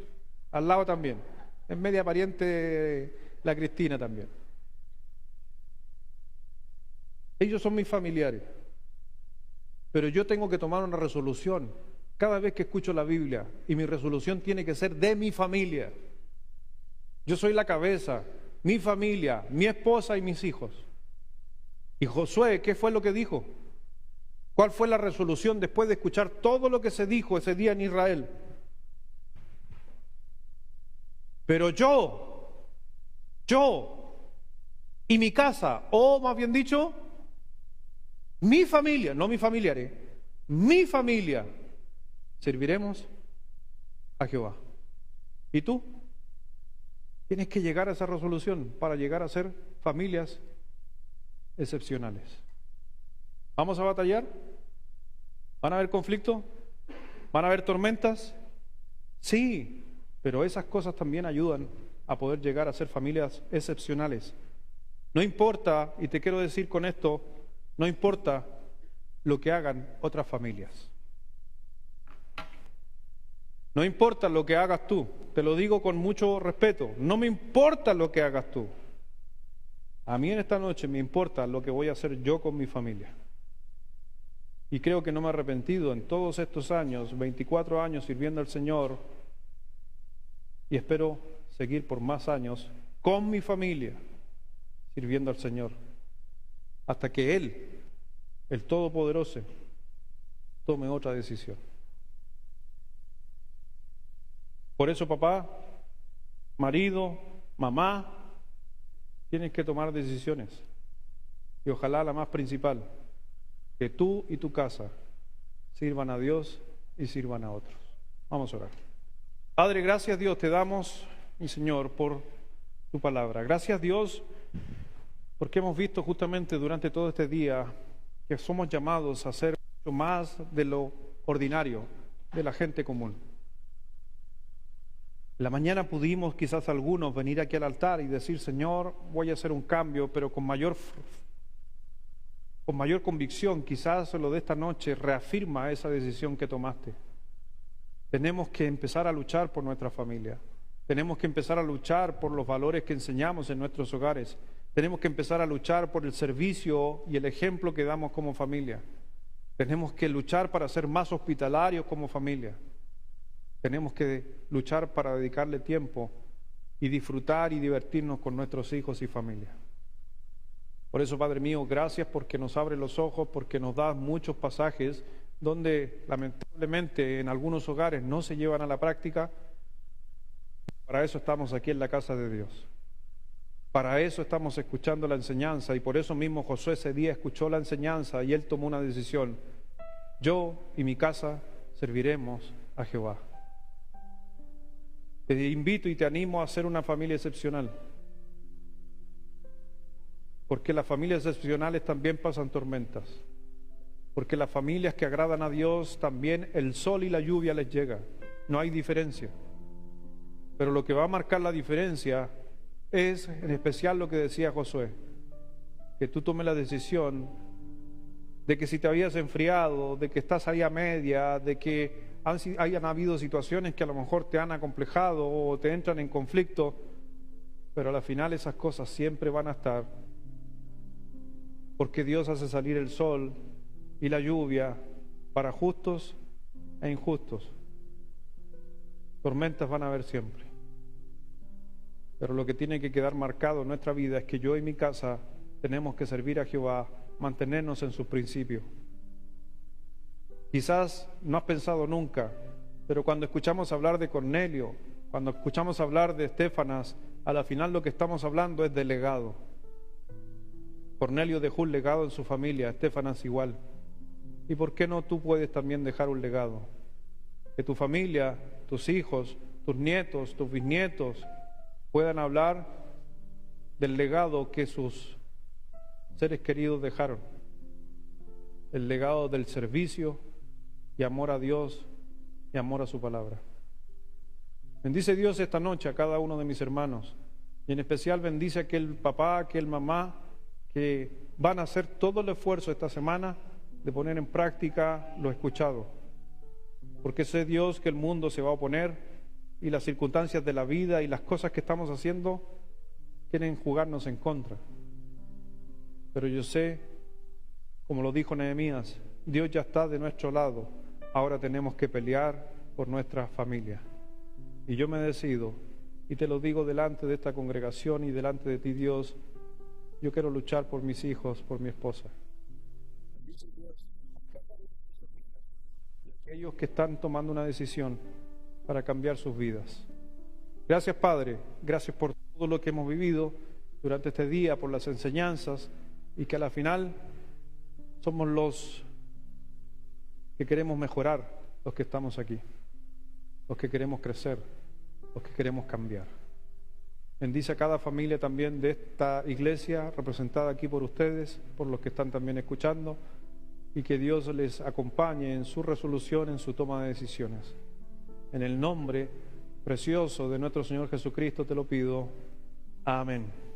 al lado también, es media pariente la Cristina también. Ellos son mis familiares, pero yo tengo que tomar una resolución cada vez que escucho la Biblia, y mi resolución tiene que ser de mi familia. Yo soy la cabeza, mi familia, mi esposa y mis hijos. Y Josué, ¿qué fue lo que dijo? ¿Cuál fue la resolución después de escuchar todo lo que se dijo ese día en Israel? Pero yo y mi casa, o más bien dicho, mi familia, no mis familiares, mi familia, serviremos a Jehová. ¿Y tú? Tienes que llegar a esa resolución para llegar a ser familias excepcionales. ¿Vamos a batallar? ¿Van a haber conflictos? ¿Van a haber tormentas? Sí, pero esas cosas también ayudan a poder llegar a ser familias excepcionales. No importa, y te quiero decir con esto, no importa lo que hagan otras familias. No importa lo que hagas tú, te lo digo con mucho respeto, no me importa lo que hagas tú. A mí en esta noche me importa lo que voy a hacer yo con mi familia. Y creo que no me he arrepentido en todos estos años, 24 años sirviendo al Señor, y espero seguir por más años con mi familia sirviendo al Señor, hasta que Él, el Todopoderoso, tome otra decisión. Por eso, papá, marido, mamá, tienes que tomar decisiones. Y ojalá la más principal, que tú y tu casa sirvan a Dios y sirvan a otros. Vamos a orar. Padre, gracias Dios te damos, mi Señor, por tu palabra. Gracias Dios, porque hemos visto justamente durante todo este día que somos llamados a ser mucho más de lo ordinario, de la gente común. En la mañana pudimos quizás algunos venir aquí al altar y decir, Señor, voy a hacer un cambio, pero con mayor convicción. Quizás lo de esta noche reafirma esa decisión que tomaste. Tenemos que empezar a luchar por nuestra familia. Tenemos que empezar a luchar por los valores que enseñamos en nuestros hogares. Tenemos que empezar a luchar por el servicio y el ejemplo que damos como familia. Tenemos que luchar para ser más hospitalarios como familia. Tenemos que luchar para dedicarle tiempo y disfrutar y divertirnos con nuestros hijos y familia. Por eso, Padre mío, gracias porque nos abre los ojos, porque nos das muchos pasajes donde lamentablemente en algunos hogares no se llevan a la práctica. Para eso estamos aquí en la casa de Dios. Para eso estamos escuchando la enseñanza, y por eso mismo Josué ese día escuchó la enseñanza y él tomó una decisión. Yo y mi casa serviremos a Jehová. Te invito y te animo a ser una familia excepcional, porque las familias excepcionales también pasan tormentas, porque las familias que agradan a Dios también el sol y la lluvia les llega, no hay diferencia. Pero lo que va a marcar la diferencia es en especial lo que decía Josué, que tú tomes la decisión de que si te habías enfriado, de que estás ahí a media, de que hayan habido situaciones que a lo mejor te han acomplejado o te entran en conflicto, pero al final esas cosas siempre van a estar, porque Dios hace salir el sol y la lluvia para justos e injustos. Tormentas van a haber siempre, pero lo que tiene que quedar marcado en nuestra vida es que yo y mi casa tenemos que servir a Jehová, mantenernos en sus principios. Quizás no has pensado nunca, pero cuando escuchamos hablar de Cornelio, cuando escuchamos hablar de Estefanas, a la final lo que estamos hablando es de legado. Cornelio dejó un legado en su familia, Estefanas igual. ¿Y por qué no tú puedes también dejar un legado? Que tu familia, tus hijos, tus nietos, tus bisnietos puedan hablar del legado que sus seres queridos dejaron. El legado del servicio y amor a Dios y amor a su palabra. Bendice Dios esta noche a cada uno de mis hermanos, y en especial bendice a aquel papá, a aquel mamá que van a hacer todo el esfuerzo esta semana de poner en práctica lo escuchado, porque sé, Dios, que el mundo se va a oponer y las circunstancias de la vida y las cosas que estamos haciendo quieren jugarnos en contra. Pero yo sé, como lo dijo Nehemías, Dios ya está de nuestro lado. Ahora tenemos que pelear por nuestra familia. Y yo me decido, y te lo digo delante de esta congregación y delante de ti, Dios, yo quiero luchar por mis hijos, por mi esposa. Aquellos que están tomando una decisión para cambiar sus vidas. Gracias, Padre, gracias por todo lo que hemos vivido durante este día, por las enseñanzas, y que a la final somos los que queremos mejorar, los que estamos aquí, los que queremos crecer, los que queremos cambiar. Bendice a cada familia también de esta iglesia, representada aquí por ustedes, por los que están también escuchando, y que Dios les acompañe en su resolución, en su toma de decisiones. En el nombre precioso de nuestro Señor Jesucristo te lo pido. Amén.